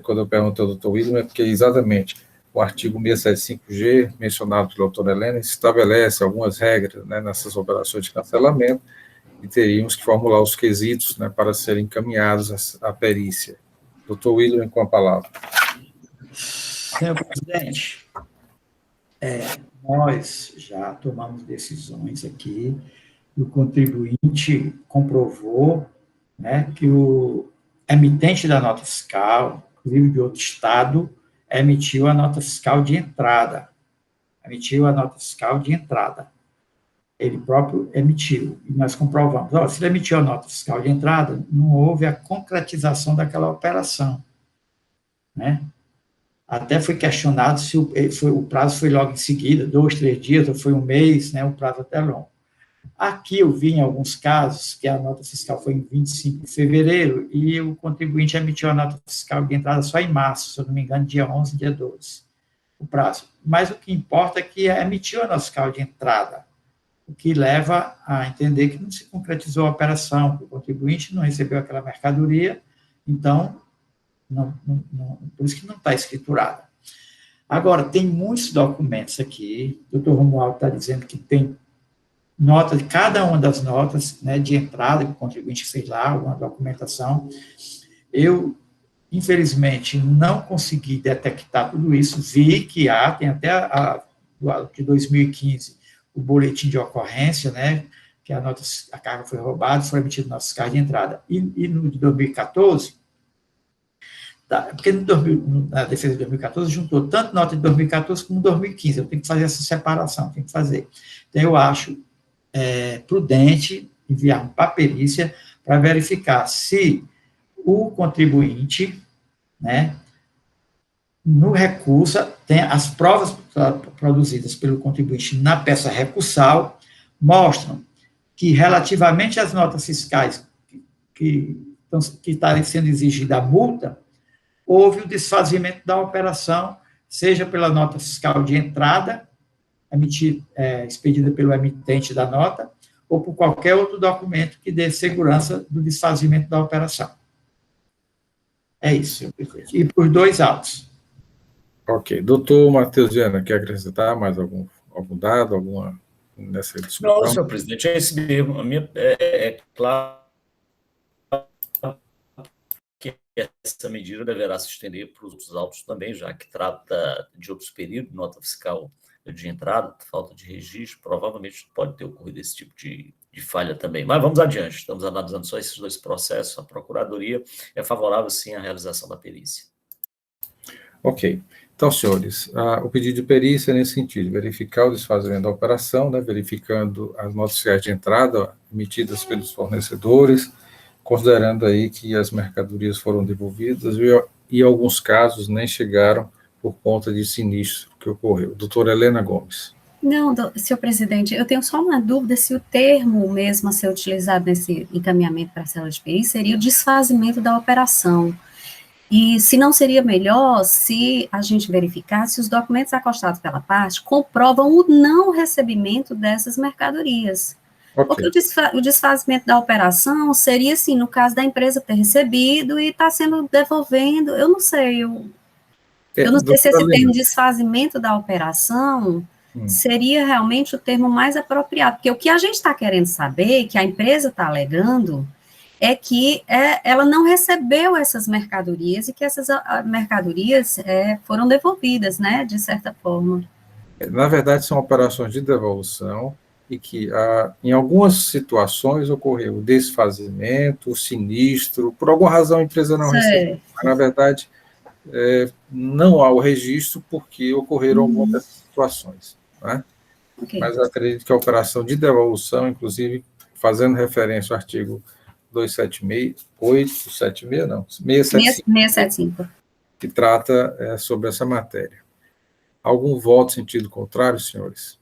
Quando eu pergunto ao doutor William, é porque exatamente o artigo 675G, mencionado pela doutora Helena, estabelece algumas regras, né, nessas operações de cancelamento, e teríamos que formular os quesitos, né, para serem encaminhados à perícia. Doutor William, com a palavra. Senhor presidente, nós já tomamos decisões aqui, o contribuinte comprovou, né, que o emitente da nota fiscal, inclusive de outro estado, emitiu a nota fiscal de entrada. Ele próprio emitiu, e nós comprovamos. Se ele emitiu a nota fiscal de entrada, não houve a concretização daquela operação, né? Até foi questionado se o prazo foi logo em seguida, 2, 3 dias, ou foi um mês, né? O prazo até longo. Aqui eu vi em alguns casos que a nota fiscal foi em 25 de fevereiro e o contribuinte emitiu a nota fiscal de entrada só em março, se eu não me engano, dia 11, dia 12, o prazo. Mas o que importa é que emitiu a nota fiscal de entrada, o que leva a entender que não se concretizou a operação, que o contribuinte não recebeu aquela mercadoria, então, por isso que não está escriturada. Agora, tem muitos documentos aqui, o doutor Romualdo está dizendo que tem nota de cada uma das notas, né, de entrada que o contribuinte fez lá, uma documentação. Eu, infelizmente, não consegui detectar tudo isso, vi que tem até de 2015, o boletim de ocorrência, né, que a carga foi roubada, foi emitido nossa carga de entrada. E no de 2014, porque na defesa de 2014 juntou tanto nota de 2014 como 2015, eu tenho que fazer essa separação, Então, eu acho prudente enviar para a perícia para verificar se o contribuinte, né, no recurso, tem as provas produzidas pelo contribuinte na peça recursal, mostram que, relativamente às notas fiscais que está sendo exigida a multa, houve o desfazimento da operação, seja pela nota fiscal de entrada, expedida pelo emitente da nota, ou por qualquer outro documento que dê segurança do desfazimento da operação. É isso, senhor presidente. E por 2 autos. Ok. Doutor Matheus Viana, quer acrescentar mais algum dado, nessa discussão? Não, senhor presidente, é esse mesmo. É claro que essa medida deverá se estender para os outros autos também, já que trata de outros períodos, nota fiscal de entrada, falta de registro, provavelmente pode ter ocorrido esse tipo de falha também. Mas vamos adiante, estamos analisando só esses 2 processos, a Procuradoria é favorável, sim, à realização da perícia. Ok. Então, senhores, o pedido de perícia é nesse sentido, verificar o desfazimento da operação, né, verificando as notas fiscais de entrada emitidas pelos fornecedores, considerando aí que as mercadorias foram devolvidas e alguns casos nem chegaram por conta de sinistro que ocorreu. Doutora Helena Gomes. Não, senhor presidente, eu tenho só uma dúvida se o termo mesmo a ser utilizado nesse encaminhamento para a célula de perícia seria o desfazimento da operação. E se não seria melhor se a gente verificasse se os documentos acostados pela parte comprovam o não recebimento dessas mercadorias. Okay. Porque o desfazimento da operação seria, assim, no caso da empresa ter recebido e está sendo devolvendo, eu não sei, eu não sei se esse termo desfazimento da operação seria realmente o termo mais apropriado, porque o que a gente está querendo saber, que a empresa está alegando, é que ela não recebeu essas mercadorias e que essas mercadorias foram devolvidas, né, de certa forma. Na verdade, são operações de devolução e que, em algumas situações, ocorreu o desfazimento, o sinistro, por alguma razão a empresa não recebeu. Mas, na verdade, não há o registro porque ocorreram algumas situações. Né? Okay. Mas eu acredito que a operação de devolução, inclusive, fazendo referência ao artigo 675, que trata sobre essa matéria. Algum voto em sentido contrário, senhores?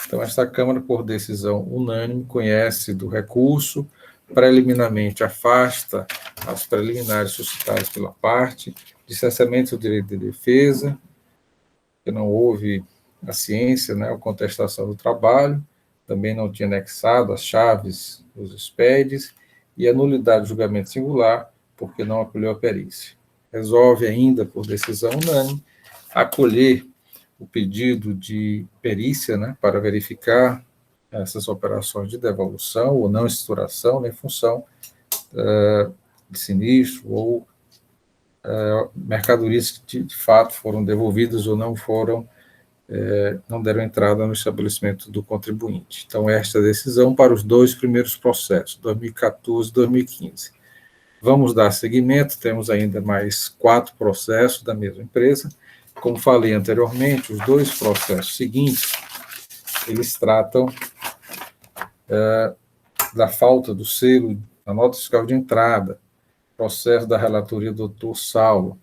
Então, esta Câmara, por decisão unânime, conhece do recurso, preliminarmente afasta as preliminares suscitadas pela parte, de cessamento do direito de defesa, que não houve a ciência, né, a contestação do trabalho, também não tinha anexado as chaves dos SPEDs, e a nulidade do julgamento singular, porque não acolheu a perícia. Resolve ainda, por decisão unânime, acolher o pedido de perícia, né, para verificar essas operações de devolução ou não estruturação em função de sinistro ou mercadorias que de fato foram devolvidas ou não foram, não deram entrada no estabelecimento do contribuinte. Então, esta é a decisão para os dois primeiros processos, 2014 e 2015. Vamos dar seguimento, temos ainda mais 4 processos da mesma empresa. Como falei anteriormente, os 2 processos seguintes, eles tratam da falta do selo da nota fiscal de entrada, processo da relatoria do Dr. Saulo,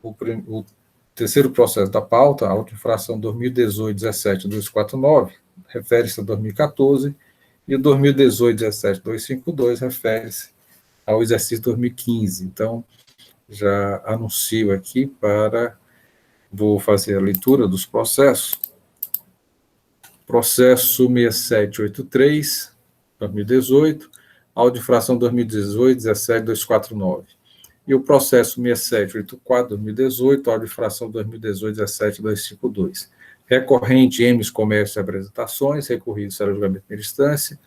o terceiro processo da pauta, a auto-infração 2018-17-249, refere-se a 2014, e o 2018-17-252 refere-se ao exercício 2015. Então, já anuncio aqui vou fazer a leitura dos processos. Processo 6783, 2018, auto-infração 2018-17-249. E o processo 6784, 2018, auto-infração 2018-17-252. Recorrente, Emes Comércio e Apresentações, recorrido será julgamento de primeira instância.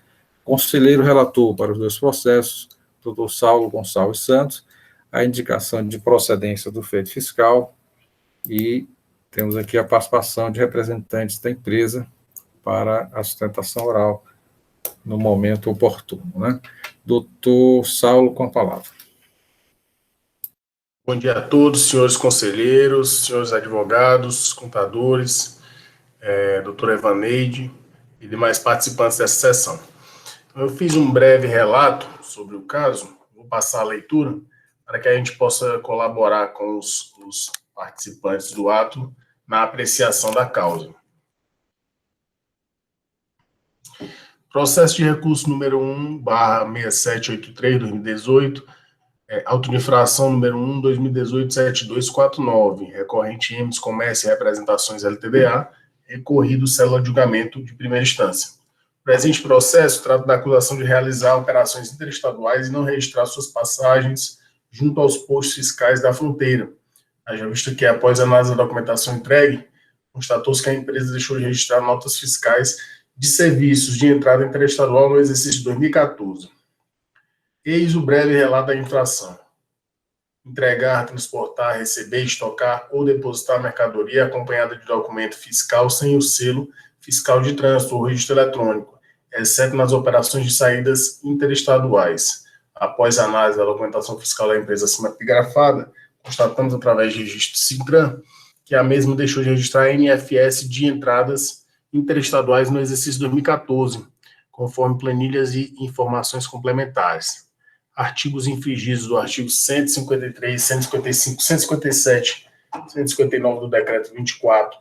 Conselheiro relator para os 2 processos, Dr. Saulo Gonçalves Santos, a indicação de procedência do feito fiscal, e temos aqui a participação de representantes da empresa para a sustentação oral no momento oportuno. Né? Doutor Saulo, com a palavra. Bom dia a todos, senhores conselheiros, senhores advogados, contadores, doutora Evaneide e demais participantes dessa sessão. Eu fiz um breve relato sobre o caso, vou passar a leitura para que a gente possa colaborar com os participantes do ato na apreciação da causa. Processo de recurso número 1/6783/2018, auto-infração número 1/2018-7249, recorrente Emes Comércio e Representações LTDA, recorrido célula de julgamento de primeira instância. O presente processo trata da acusação de realizar operações interestaduais e não registrar suas passagens junto aos postos fiscais da fronteira. Haja visto que, após a análise da documentação entregue, constatou-se que a empresa deixou de registrar notas fiscais de serviços de entrada interestadual no exercício de 2014. Eis o breve relato da infração. Entregar, transportar, receber, estocar ou depositar mercadoria acompanhada de documento fiscal sem o selo fiscal de trânsito ou registro eletrônico, exceto nas operações de saídas interestaduais. Após a análise da documentação fiscal da empresa acima epigrafada, constatamos através de registro SINTRAN que a mesma deixou de registrar NFS de entradas interestaduais no exercício 2014, conforme planilhas e informações complementares. artigos infringidos do artigo 153, 155, 157, 159 do decreto 24,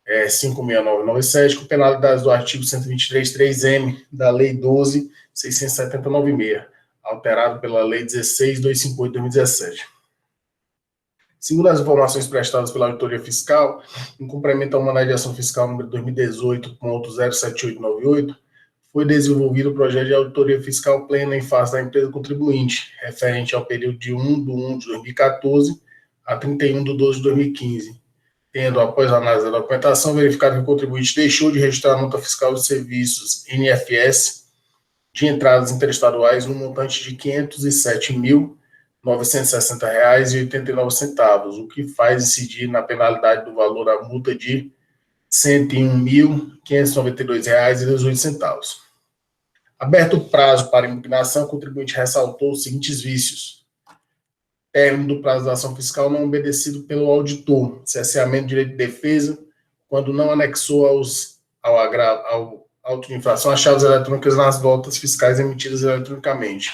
56997, com penalidades do artigo 123, 3M da Lei 12.670/96, alterado pela Lei 16.258 de 2017. Segundo as informações prestadas pela Auditoria Fiscal, em cumprimento ao Mandado de Ação Fiscal número 2018.07898, foi desenvolvido o projeto de auditoria fiscal plena em face da empresa contribuinte, referente ao período de 1/1 de 2014 a 31/12 de 2015, tendo, após a análise da documentação, verificado que o contribuinte deixou de registrar a nota fiscal de serviços NFS de entradas interestaduais no montante de R$ 507.960,89, o que faz incidir na penalidade do valor da multa de R$ 101.592,18. Aberto o prazo para impugnação, o contribuinte ressaltou os seguintes vícios: término do prazo da ação fiscal não obedecido pelo auditor, cerceamento de direito de defesa, quando não anexou ao auto de infração as chaves eletrônicas nas notas fiscais emitidas eletronicamente,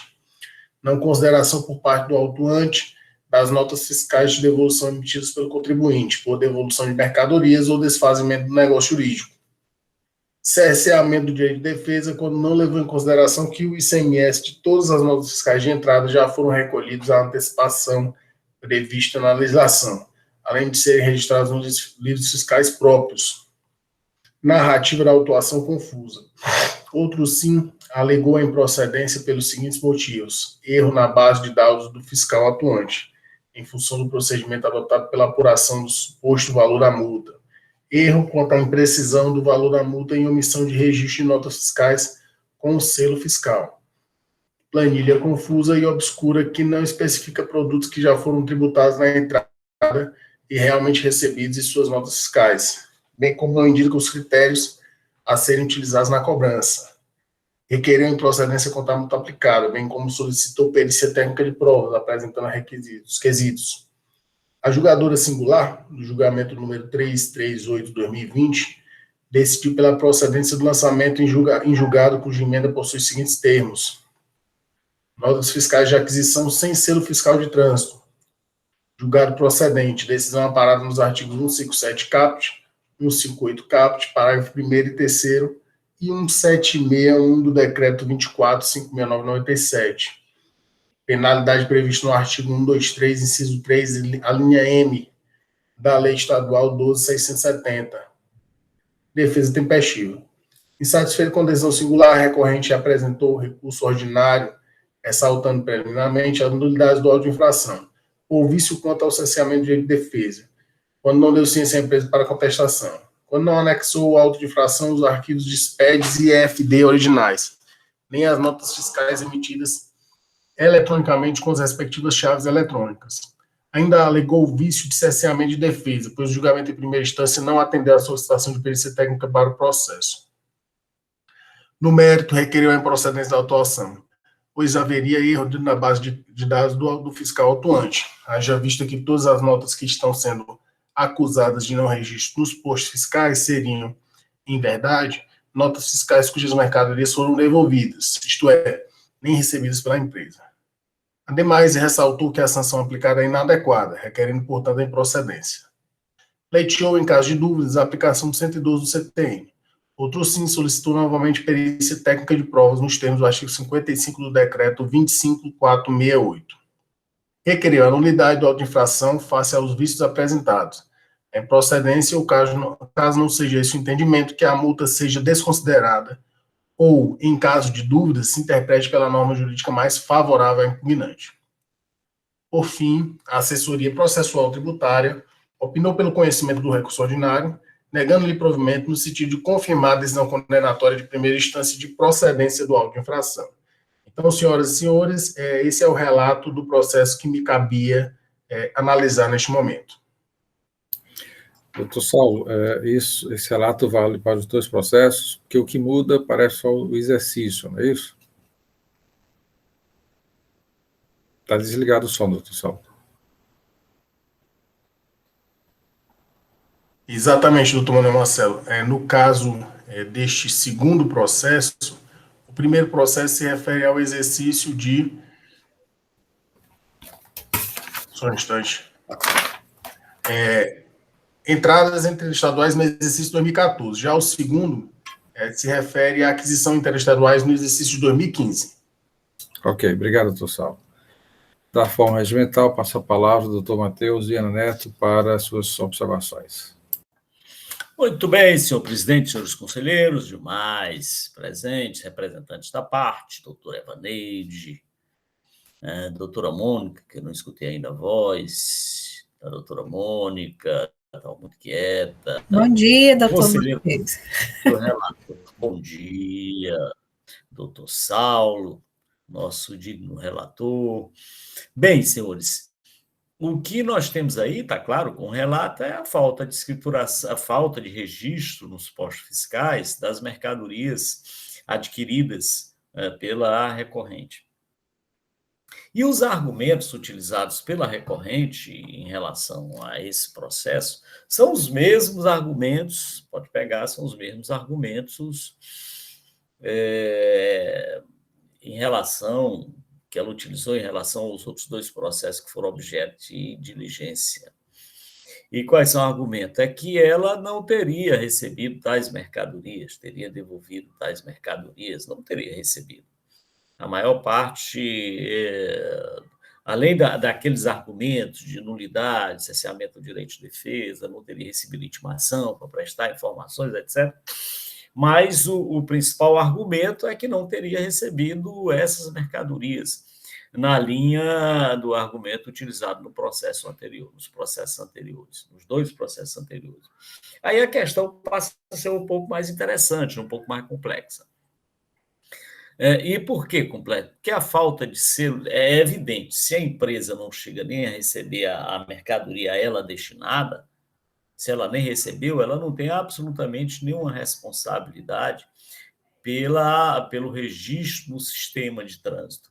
não consideração por parte do autuante das notas fiscais de devolução emitidas pelo contribuinte, por devolução de mercadorias ou desfazimento do negócio jurídico, cerceamento do direito de defesa, quando não levou em consideração que o ICMS de todas as notas fiscais de entrada já foram recolhidos à antecipação prevista na legislação, além de serem registrados nos livros fiscais próprios. Narrativa da autuação confusa. Outro sim alegou a improcedência pelos seguintes motivos: erro na base de dados do fiscal atuante, em função do procedimento adotado pela apuração do suposto valor da multa; erro quanto à imprecisão do valor da multa em omissão de registro de notas fiscais com o selo fiscal; planilha confusa e obscura que não especifica produtos que já foram tributados na entrada e realmente recebidos em suas notas fiscais, bem como não indica os critérios a serem utilizados na cobrança; requereu improcedência contra a multa aplicada, bem como solicitou perícia técnica de provas, apresentando os quesitos. A julgadora singular, do julgamento número 338/2020, decidiu pela procedência do lançamento em julgado cuja emenda possui os seguintes termos: notas fiscais de aquisição sem selo fiscal de trânsito. Julgado procedente, decisão amparada nos artigos 157 caput, 158 caput, parágrafo 1º e 3º, e 1761 do decreto 24.569/97. Penalidade prevista no artigo 123, inciso 3, a linha M da Lei Estadual 12.670. Defesa tempestiva. Insatisfeito com a decisão singular, a recorrente apresentou o recurso ordinário, ressaltando preliminarmente a nulidade do auto de infração, por vício quanto ao cerceamento de direito de defesa, quando não deu ciência à empresa para contestação, quando não anexou o auto de infração os arquivos de SPEDs e EFD originais, nem as notas fiscais emitidas eletronicamente com as respectivas chaves eletrônicas. Ainda alegou o vício de cerceamento de defesa, pois o julgamento em primeira instância não atendeu à solicitação de perícia técnica para o processo. No mérito, requeriu a improcedência da autuação, pois haveria erro na base de dados do fiscal autuante, haja vista que todas as notas que estão sendo acusadas de não registro nos postos fiscais seriam, em verdade, notas fiscais cujas mercadorias foram devolvidas, isto é, nem recebidas pela empresa. Ademais, ressaltou que a sanção aplicada é inadequada, requerendo, portanto, a improcedência. Pleiteou, em caso de dúvidas, a aplicação do 112 do CTN. Outro sim solicitou novamente perícia técnica de provas nos termos do artigo 55 do decreto 25.468. Requeriu a nulidade do auto de infração face aos vícios apresentados. Em procedência, ou caso não seja esse o entendimento, que a multa seja desconsiderada ou, em caso de dúvida, se interprete pela norma jurídica mais favorável ao impugnante. Por fim, a assessoria processual tributária opinou pelo conhecimento do recurso ordinário, negando-lhe provimento no sentido de confirmar a decisão condenatória de primeira instância de procedência do auto de infração. Então, senhoras e senhores, esse é o relato do processo que me cabia analisar neste momento. Doutor Saulo, esse relato vale para os dois processos, porque o que muda parece só o exercício, não é isso? Está desligado o som, doutor Saulo. Exatamente, doutor Manuel Marcelo. No caso deste segundo processo, o primeiro processo se refere ao exercício de Só um instante. Entradas interestaduais no exercício 2014. Já o segundo se refere à aquisição interestaduais no exercício de 2015. Ok, obrigado, doutor Saulo. Da forma regimental, passo a palavra ao doutor Matheus Viana Neto para as suas observações. Muito bem, senhor presidente, senhores conselheiros, demais presentes, representantes da parte, doutora Evaneide, doutora Mônica, que eu não escutei ainda a voz, a doutora Mônica, estava muito quieta. Bom dia, doutor Conselheiro Matheus. do relator, bom dia, doutor Saulo, nosso digno relator. Bem, senhores, o que nós temos aí, está claro, com o relato, é a falta de escrituração, a falta de registro nos postos fiscais das mercadorias adquiridas pela recorrente. E os argumentos utilizados pela recorrente em relação a esse processo são os mesmos argumentos, pode pegar, são os mesmos argumentos em relação, que ela utilizou em relação aos outros dois processos que foram objeto de diligência. E quais são os argumentos? É que ela não teria recebido tais mercadorias, teria devolvido tais mercadorias, não teria recebido. A maior parte, além daqueles argumentos de nulidade, cesseamento do direito de defesa, não teria recebido intimação para prestar informações, etc., mas o principal argumento é que não teria recebido essas mercadorias, na linha do argumento utilizado no processo anterior, nos processos anteriores, nos dois processos anteriores. Aí a questão passa a ser um pouco mais interessante, um pouco mais complexa. E por que complexa? Porque a falta de selo é evidente. Se a empresa não chega nem a receber a mercadoria a ela destinada, se ela nem recebeu, ela não tem absolutamente nenhuma responsabilidade pelo registro no sistema de trânsito.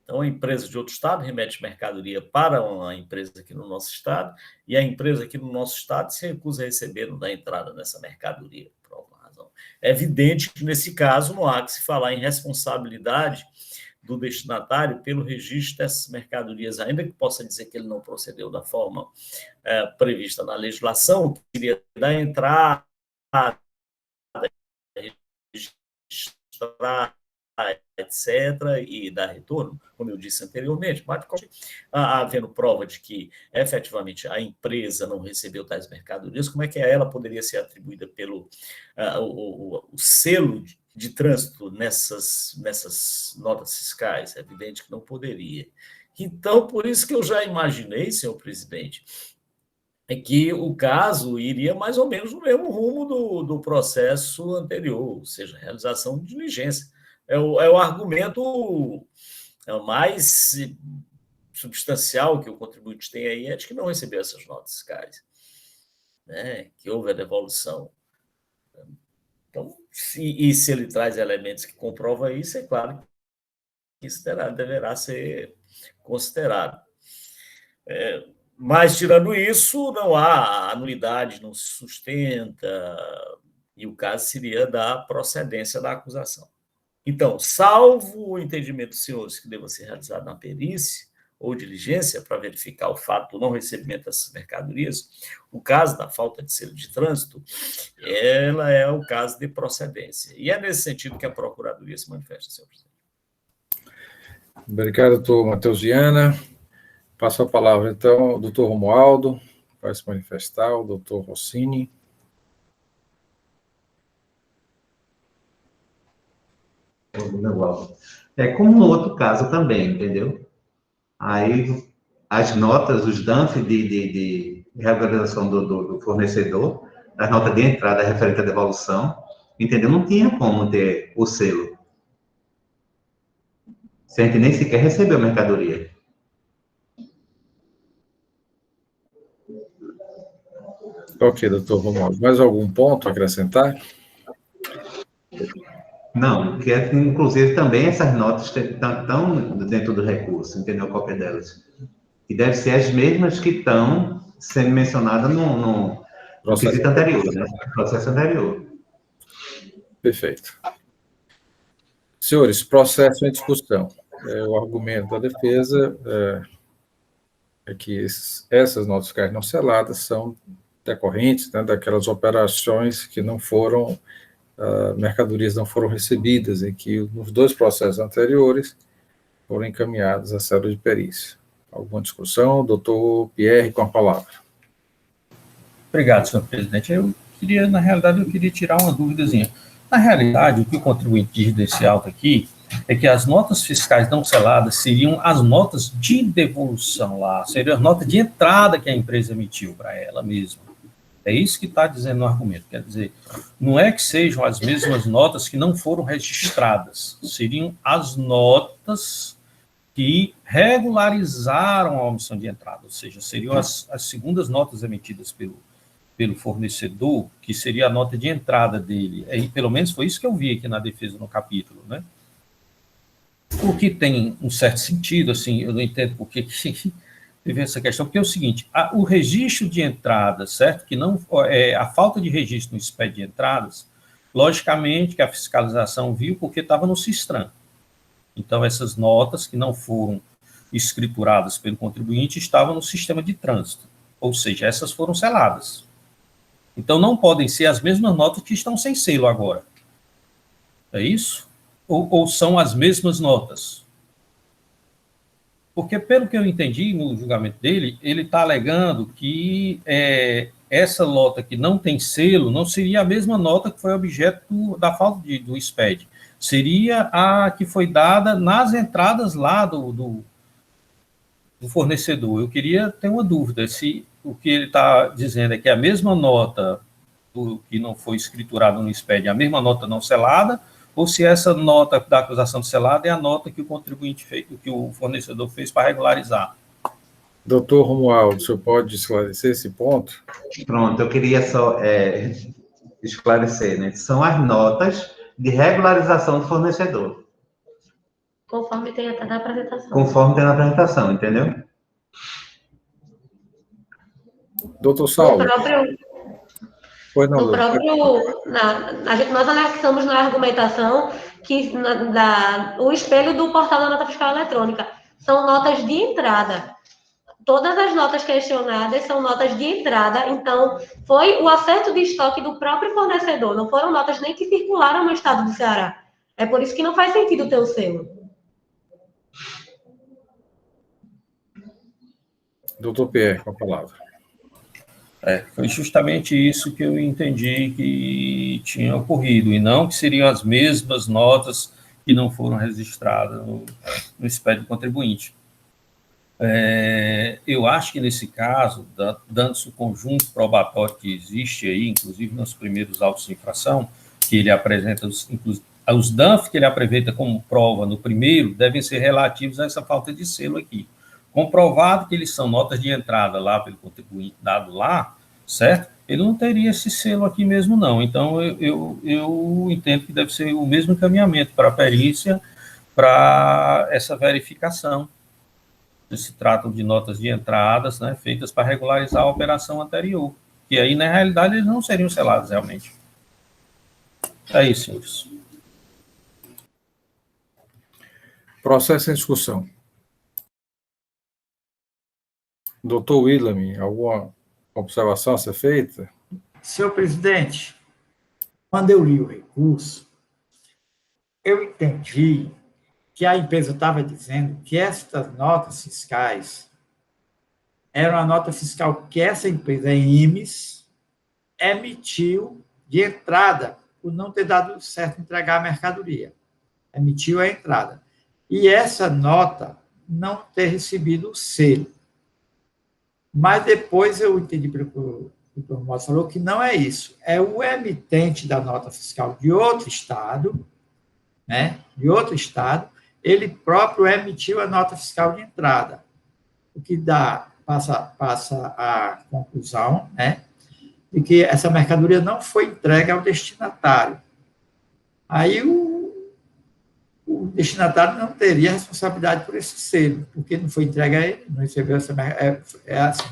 Então, a empresa de outro estado remete mercadoria para uma empresa aqui no nosso estado, e a empresa aqui no nosso estado se recusa a receber, não dá entrada nessa mercadoria, por alguma razão. É evidente que, nesse caso, não há que se falar em responsabilidade do destinatário pelo registro dessas mercadorias, ainda que possa dizer que ele não procedeu da forma prevista na legislação, que seria da entrada, registrar, etc., e dar retorno, como eu disse anteriormente, mas havendo prova de que, efetivamente, a empresa não recebeu tais mercadorias, como é que ela poderia ser atribuída pelo o selo de trânsito nessas notas fiscais? É evidente que não poderia. Então, por isso que eu já imaginei, senhor presidente, é que o caso iria mais ou menos no mesmo rumo do processo anterior, ou seja, realização de diligência. É o argumento mais substancial que o contribuinte tem aí, é de que não recebeu essas notas fiscais, né? Que houve a devolução. Então, se ele traz elementos que comprovam isso, é claro que isso deverá ser considerado. Mas, tirando isso, não há, a nulidade não se sustenta, e o caso seria da procedência da acusação. Então, salvo o entendimento dos senhores que deva ser realizado na perícia ou diligência para verificar o fato do não recebimento dessas mercadorias, o caso da falta de selo de trânsito, ela é o caso de procedência. E é nesse sentido que a Procuradoria se manifesta, senhor presidente. Obrigado, doutor Matheus Viana. Passo a palavra, então, ao doutor Romualdo, vai se manifestar, o doutor Rossini. É como no outro caso também, entendeu? Aí, as notas, os DANF de regularização do fornecedor, as notas de entrada referente à devolução, entendeu? Não tinha como ter o selo. Se a gente nem sequer recebeu a mercadoria. Ok, doutor Romualdo. Mais algum ponto a acrescentar? Não, que inclusive também essas notas estão dentro do recurso, entendeu? Qualquer delas. E deve ser as mesmas que estão sendo mencionadas no quesito anterior, né? No processo anterior. Perfeito. Senhores, processo em discussão. O argumento da defesa é que essas notas fiscais não seladas são decorrentes, né, daquelas operações que não foram, mercadorias não foram recebidas, e que nos 2 processos anteriores foram encaminhadas à célula de perícia. Alguma discussão? Doutor Pierre, com a palavra. Obrigado, senhor presidente. Na realidade, eu queria tirar uma dúvidazinha. Na realidade, o que o contribuinte diz desse auto aqui é que as notas fiscais não seladas seriam as notas de devolução lá, seriam as notas de entrada que a empresa emitiu para ela mesma. É isso que está dizendo no argumento. Quer dizer, não é que sejam as mesmas notas que não foram registradas, seriam as notas que regularizaram a omissão de entrada, ou seja, seriam as segundas notas emitidas pelo fornecedor, que seria a nota de entrada dele. Aí, pelo menos foi isso que eu vi aqui na defesa no capítulo, né? O que tem um certo sentido, assim, eu não entendo por que teve essa questão, porque é o seguinte, o registro de entradas, certo? Que não a falta de registro no SPED de entradas, logicamente que a fiscalização viu porque estava no Sistram. Então, essas notas que não foram escrituradas pelo contribuinte estavam no sistema de trânsito, ou seja, essas foram seladas. Então, não podem ser as mesmas notas que estão sem selo agora. É isso? Ou são as mesmas notas? Porque, pelo que eu entendi no julgamento dele, ele está alegando que essa nota que não tem selo não seria a mesma nota que foi objeto da falta do SPED. Seria a que foi dada nas entradas lá do fornecedor. Eu queria ter uma dúvida, se o que ele está dizendo é que a mesma nota que não foi escriturada no SPED é a mesma nota não selada, ou se essa nota da acusação selada é a nota que o contribuinte fez, que o fornecedor fez para regularizar. Doutor Romualdo, o senhor pode esclarecer esse ponto? Pronto, eu queria só esclarecer, né? São as notas de regularização do fornecedor. Conforme tem até na apresentação. Conforme tem na apresentação, entendeu? Doutor Saulo. Nós anexamos na argumentação que o espelho do portal da nota fiscal eletrônica são notas de entrada. Todas as notas questionadas são notas de entrada, então foi o acerto de estoque do próprio fornecedor, não foram notas nem que circularam no estado do Ceará. É por isso que não faz sentido ter o selo. Doutor Pierre, com a palavra. Foi justamente isso que eu entendi que tinha ocorrido, e não que seriam as mesmas notas que não foram registradas no SPED do contribuinte. Eu acho que, nesse caso, dando-se o conjunto probatório que existe aí, inclusive nos primeiros autos de infração, que ele apresenta, os DANF que ele apresenta como prova no primeiro, devem ser relativos a essa falta de selo aqui. Comprovado que eles são notas de entrada lá pelo contribuinte dado lá, certo? Ele não teria esse selo aqui mesmo, não. Então, eu entendo que deve ser o mesmo encaminhamento para a perícia, para essa verificação. Se tratam de notas de entradas, né, feitas para regularizar a operação anterior. E aí, na realidade, eles não seriam selados, realmente. É isso, senhores. Processo em discussão. Doutor William, alguma observação a ser feita? Senhor presidente, quando eu li o recurso, eu entendi que a empresa estava dizendo que estas notas fiscais eram a nota fiscal que essa empresa, a IMES, emitiu de entrada, por não ter dado certo entregar a mercadoria. Emitiu a entrada. E essa nota não ter recebido o selo. Mas depois eu entendi pelo que o doutor Romualdo falou que não é isso. É o emitente da nota fiscal de outro estado, né? De outro estado, ele próprio emitiu a nota fiscal de entrada, o que passa a conclusão, né, de que essa mercadoria não foi entregue ao destinatário. Aí o destinatário não teria responsabilidade por esse selo, porque não foi entregue a ele, não recebeu essa mercadoria, assim.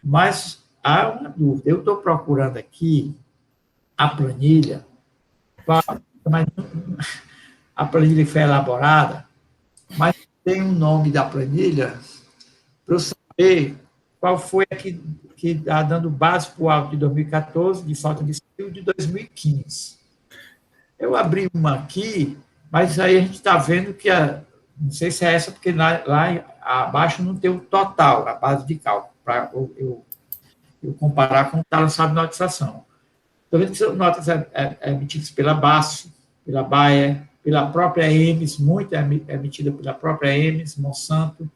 Mas há uma dúvida. Eu estou procurando aqui a planilha, mas a planilha que foi elaborada, mas tem um nome da planilha para eu saber saber qual foi a que está dando base para o auto de 2014, de falta de civil, de 2015. Eu abri uma aqui, mas aí a gente está vendo que, não sei se é essa, porque lá abaixo não tem o total, a base de cálculo, para eu comparar com o que está lançado na notificação. Estou vendo que são notas emitidas pela BASF, pela Bayer, pela própria EMES, muito é emitida pela própria EMES, Monsanto,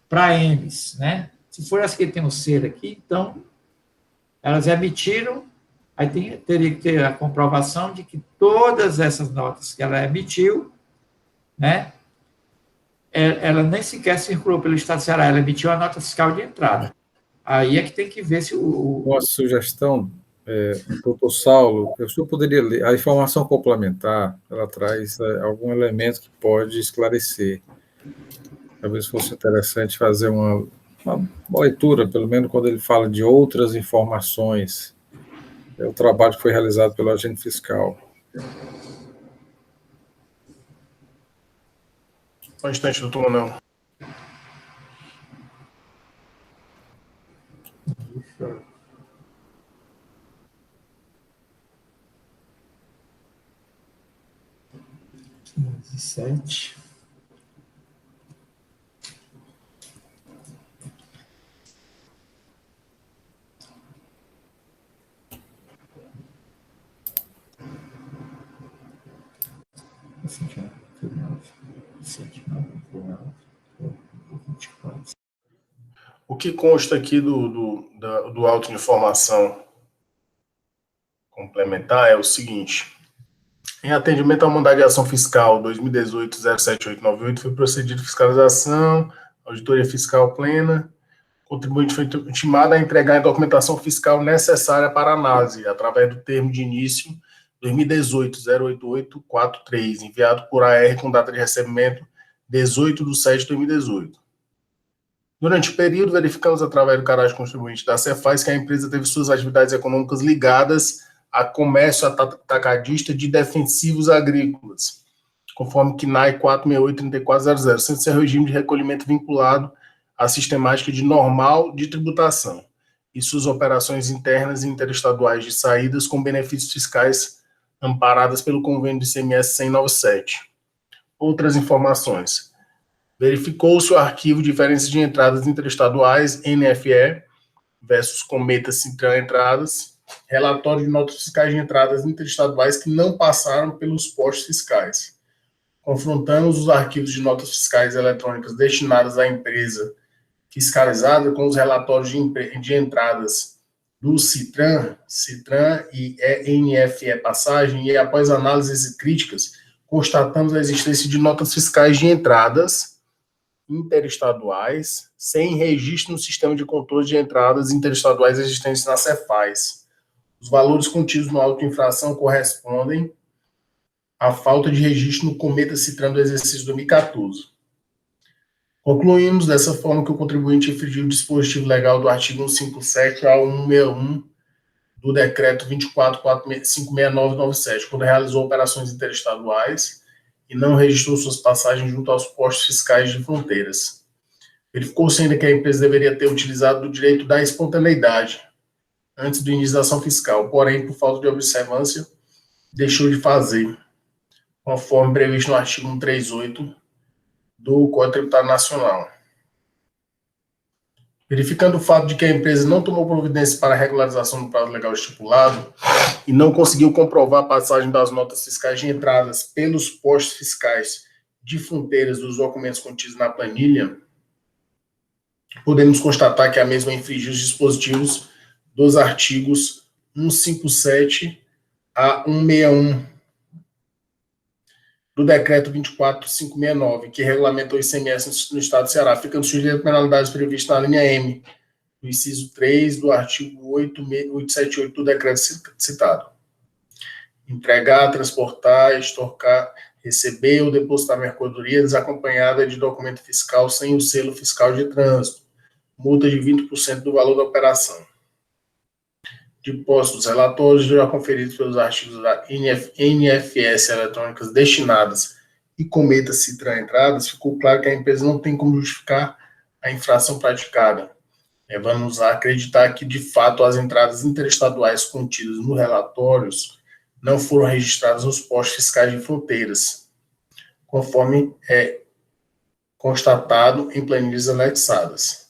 para a EMES, né? Se for essa que tem o selo aqui, então, elas emitiram, aí teria que ter a comprovação de que todas essas notas que ela emitiu, né, ela nem sequer circulou pelo Estado do Ceará, ela emitiu a nota fiscal de entrada. Aí é que tem que ver se Uma sugestão, doutor Saulo, o senhor poderia ler, a informação complementar, ela traz algum elemento que pode esclarecer. Talvez fosse interessante fazer uma leitura, pelo menos quando ele fala de outras informações. É o trabalho que foi realizado pelo agente fiscal. Só um instante, doutor Manuel. Sete. O que consta aqui do auto de informação complementar é o seguinte: em atendimento ao mandado de ação fiscal 2018-07898, foi procedida fiscalização, auditoria fiscal plena, o contribuinte foi intimado a entregar a documentação fiscal necessária para análise, através do termo de início 2018-08843, enviado por AR com data de recebimento 18/7/2018. Durante o período, verificamos através do cadastro contribuinte da Cefaz que a empresa teve suas atividades econômicas ligadas a comércio atacadista de defensivos agrícolas, conforme CNAE 468-3400, sendo seu regime de recolhimento vinculado à sistemática de normal de tributação e suas operações internas e interestaduais de saídas com benefícios fiscais amparadas pelo convênio do ICMS 197. Outras informações. Verificou-se o arquivo Diferenças de Entradas Interestaduais, NFE, versus Cometa Cintran Entradas, relatório de notas fiscais de entradas interestaduais que não passaram pelos postos fiscais. Confrontamos os arquivos de notas fiscais eletrônicas destinadas à empresa fiscalizada com os relatórios de entradas do Citran e NFE Passagem, e após análises e críticas, constatamos a existência de notas fiscais de entradas interestaduais sem registro no sistema de controle de entradas interestaduais existentes na Cefaz. Os valores contidos no auto de infração correspondem à falta de registro no Cometa Citran do exercício 2014. Concluímos dessa forma que o contribuinte infringiu o dispositivo legal do artigo 157 ao 161 do decreto 24.56997, quando realizou operações interestaduais e não registrou suas passagens junto aos postos fiscais de fronteiras. Verificou-se ainda que a empresa deveria ter utilizado o direito da espontaneidade antes do início da ação fiscal, porém, por falta de observância, deixou de fazer, conforme previsto no artigo 138 do Código Tributário Nacional. Verificando o fato de que a empresa não tomou providência para a regularização do prazo legal estipulado e não conseguiu comprovar a passagem das notas fiscais de entradas pelos postos fiscais de fronteiras dos documentos contidos na planilha, podemos constatar que a mesma infringiu os dispositivos dos artigos 157 a 161 do decreto 24.569, que regulamentou o ICMS no Estado do Ceará, ficando sujeito a penalidades previstas na linha M, do inciso 3 do artigo 878 do decreto citado. Entregar, transportar, extorcar, receber ou depositar mercadoria desacompanhada de documento fiscal sem o selo fiscal de trânsito, multa de 20% do valor da operação. Depósitos relatórios já conferidos pelos artigos da NFS eletrônicas destinadas e Cometa Citran entradas, ficou claro que a empresa não tem como justificar a infração praticada, levando-nos a acreditar que, de fato, as entradas interestaduais contidas nos relatórios não foram registradas nos postos fiscais de fronteiras, conforme é constatado em planilhas anexadas.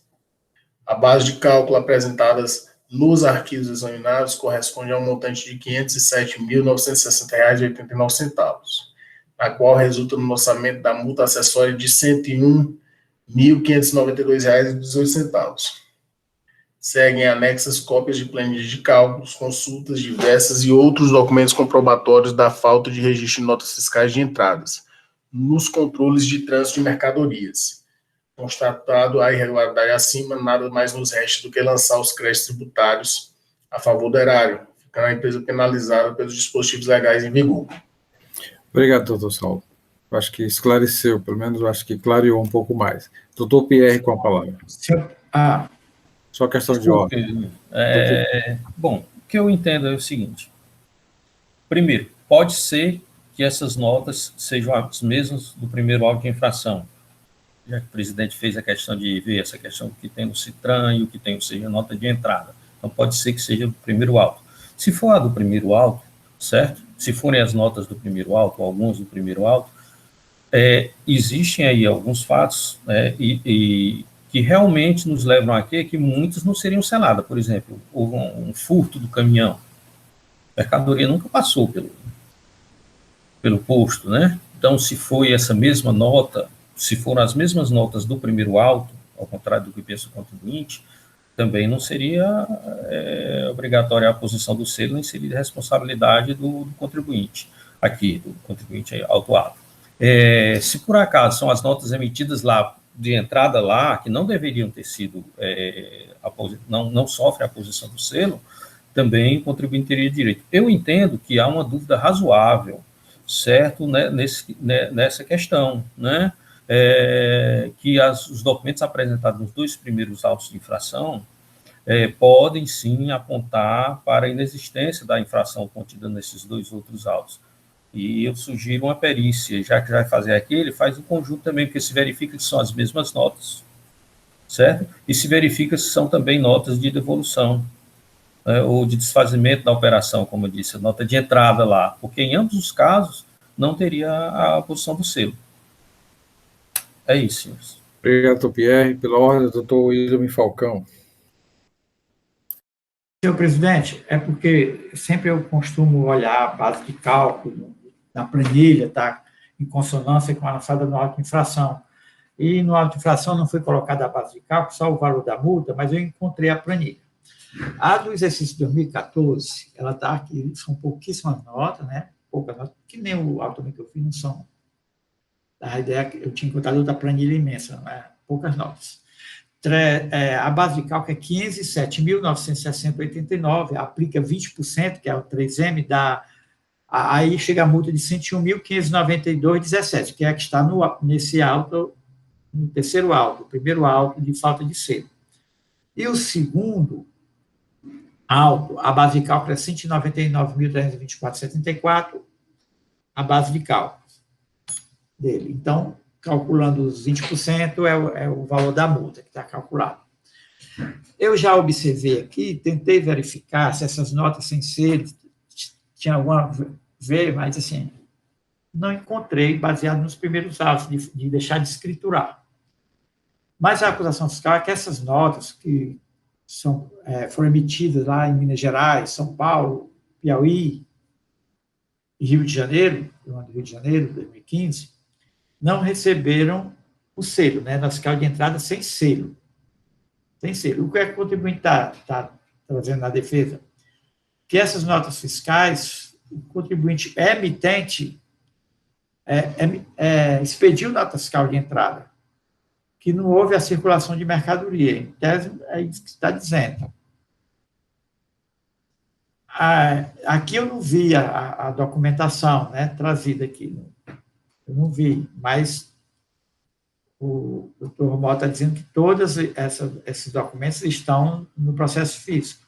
A base de cálculo apresentadas nos arquivos examinados corresponde a um montante de R$ 507.960,89, na qual resulta no orçamento da multa acessória de R$ 101.592,18. Seguem anexas cópias de planilhas de cálculos, consultas diversas e outros documentos comprobatórios da falta de registro de notas fiscais de entradas nos controles de trânsito de mercadorias. Constatado a irregularidade acima, nada mais nos resta do que lançar os créditos tributários a favor do erário, ficando a empresa penalizada pelos dispositivos legais em vigor. Obrigado, doutor Saulo. Acho que esclareceu, pelo menos eu acho que clareou um pouco mais. Doutor Pierre, com a palavra. Só questão de ordem. Bom, o que eu entendo é o seguinte. Primeiro, pode ser que essas notas sejam as mesmas do primeiro auto de infração, já que o presidente fez a questão de ver essa questão que tem no CITRAN e o que tem, ou seja, nota de entrada. Então, pode ser que seja do primeiro auto. Se for a do primeiro auto, certo? Se forem as notas do primeiro auto, ou alguns do primeiro auto, existem aí alguns fatos que realmente nos levam a que muitos não seriam selados. Por exemplo, houve um furto do caminhão. A mercadoria nunca passou pelo posto, né? Então, se foi essa mesma nota, se foram as mesmas notas do primeiro auto, ao contrário do que pensa o contribuinte, também não seria obrigatória a posição do selo, nem seria responsabilidade do contribuinte, aqui, do contribuinte autuado. Se por acaso são as notas emitidas lá, de entrada lá, que não deveriam ter sido, não sofrem a posição do selo, também o contribuinte teria direito. Eu entendo que há uma dúvida razoável, certo, né, nessa questão, né, que os documentos apresentados nos 2 primeiros autos de infração podem, sim, apontar para a inexistência da infração contida nesses 2 outros autos. E eu sugiro uma perícia, já que vai fazer aqui, ele faz um conjunto também, porque se verifica que são as mesmas notas, certo? E se verifica se são também notas de devolução, ou de desfazimento da operação, como eu disse, a nota de entrada lá, porque em ambos os casos não teria a posição do selo. É isso, senhores. Obrigado, doutor Pierre. Pela ordem, doutor William Falcão. Senhor presidente, é porque sempre eu costumo olhar a base de cálculo na planilha, tá em consonância com a lançada no auto de infração. E no auto de infração não foi colocada a base de cálculo, só o valor da multa, mas eu encontrei a planilha. A do exercício 2014, ela está aqui, são pouquíssimas notas, né? Poucas notas, que nem o auto que eu fiz, não são. A ideia que eu tinha encontrado outra planilha imensa, né? Poucas notas. A base de cálculo é 507.960,89, aplica 20%, que é o 3M, aí chega a multa de 101.592,17, que é a que está nesse auto, no terceiro auto, o primeiro auto de falta de selo. E o segundo auto, a base de cálculo é 199.324,74, a base de cálculo dele. Então, calculando os 20%, é o valor da multa que está calculado. Eu já observei aqui, tentei verificar se essas notas sem ser, tinha alguma ver, mas assim, não encontrei, baseado nos primeiros autos, de deixar de escriturar. Mas a acusação fiscal é que essas notas que foram emitidas lá em Minas Gerais, São Paulo, Piauí e Rio de Janeiro, no ano de Rio de Janeiro, 2015, não receberam o selo, né, na fiscal de entrada sem selo. Sem selo. O que é que o contribuinte está trazendo na defesa? Que essas notas fiscais, o contribuinte emitente expediu nota fiscal de entrada, que não houve a circulação de mercadoria. Em tese, é isso que está dizendo. Aqui eu não vi a documentação, né, trazida aqui. Eu não vi, mas o doutor Romualdo está dizendo que todos esses documentos estão no processo físico.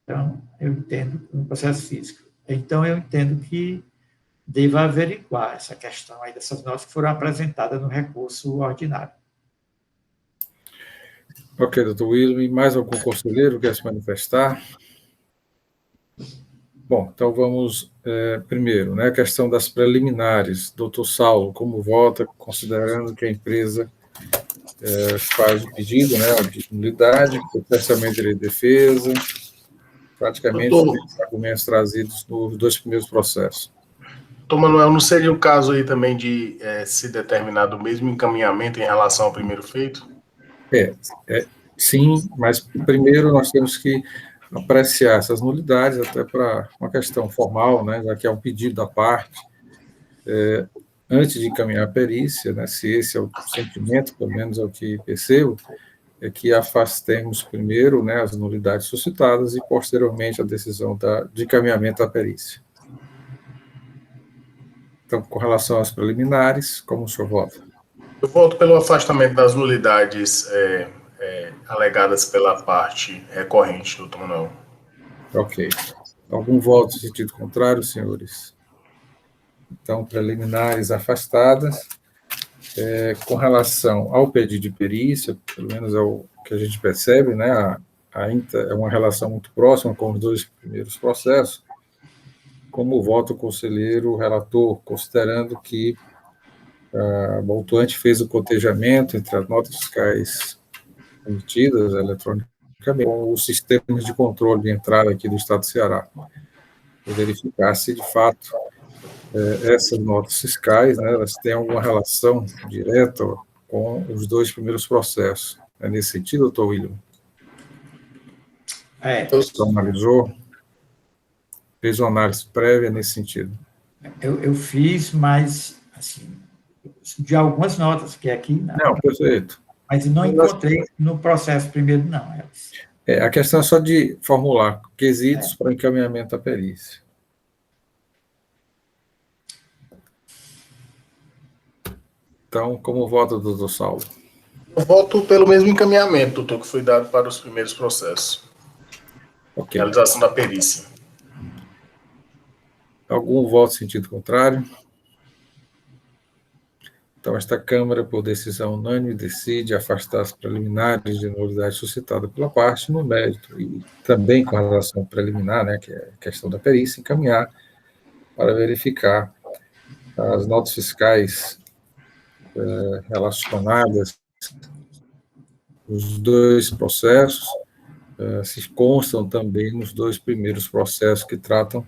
Então, eu entendo no processo físico. Então, eu entendo que deva averiguar essa questão aí dessas notas que foram apresentadas no recurso ordinário. Ok, doutor William. Mais algum conselheiro quer se manifestar? Bom, então vamos primeiro, né, a questão das preliminares. Doutor Saulo, como vota, considerando que a empresa faz o pedido, né, de nulidade, processamento de defesa, praticamente os argumentos trazidos nos 2 primeiros processos. Doutor Manuel, não seria o caso aí também de se determinar o mesmo encaminhamento em relação ao primeiro feito? Sim, mas primeiro nós temos que apreciar essas nulidades, até para uma questão formal, né, já que é um pedido da parte, antes de encaminhar a perícia, né, se esse é o sentimento, pelo menos é o que percebo, é que afastemos primeiro, né, as nulidades suscitadas e, posteriormente, a decisão de encaminhamento à perícia. Então, com relação às preliminares, como o senhor vota? Eu voto pelo afastamento das nulidades alegadas pela parte recorrente, doutor Manuel. Ok. Algum voto no sentido contrário, senhores? Então, preliminares afastadas. Com relação ao pedido de perícia, pelo menos é o que a gente percebe, né, é uma relação muito próxima com os 2 primeiros processos. Como vota o conselheiro relator, considerando que o autuante fez o cotejamento entre as notas fiscais emitidas eletronicamente com os sistemas de controle de entrada aqui do Estado do Ceará, e verificar se, de fato, essas notas fiscais, né, elas têm alguma relação direta com os 2 primeiros processos. É nesse sentido, doutor William? Então, analisou? Fez uma análise prévia nesse sentido? Eu fiz, mas, assim, de algumas notas, que aqui... Não, perfeito. Mas não encontrei no processo primeiro, não. A questão é só de formular quesitos para encaminhamento à perícia. Então, como vota o doutor Saulo? Eu voto pelo mesmo encaminhamento, doutor, que foi dado para os primeiros processos. Ok. Realização da perícia. Algum voto em sentido contrário? Então, esta Câmara, por decisão unânime, decide afastar as preliminares de nulidade suscitada pela parte no mérito e também com relação preliminar, né, que é a questão da perícia, encaminhar para verificar as notas fiscais relacionadas os 2 processos, se constam também nos 2 primeiros processos que tratam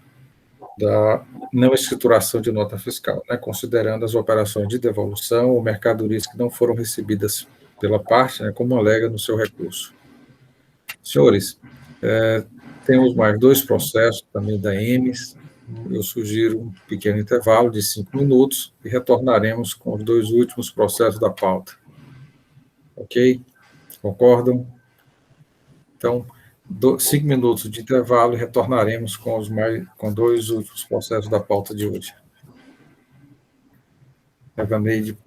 da não escrituração de nota fiscal, né, considerando as operações de devolução ou mercadorias que não foram recebidas pela parte, né, como alega no seu recurso. Senhores, temos mais 2 processos também da EMES. Eu sugiro um pequeno intervalo de 5 minutos e retornaremos com os 2 últimos processos da pauta. Ok? Concordam? Então, 5 minutos de intervalo e retornaremos com 2 últimos processos da pauta de hoje. Evaneide,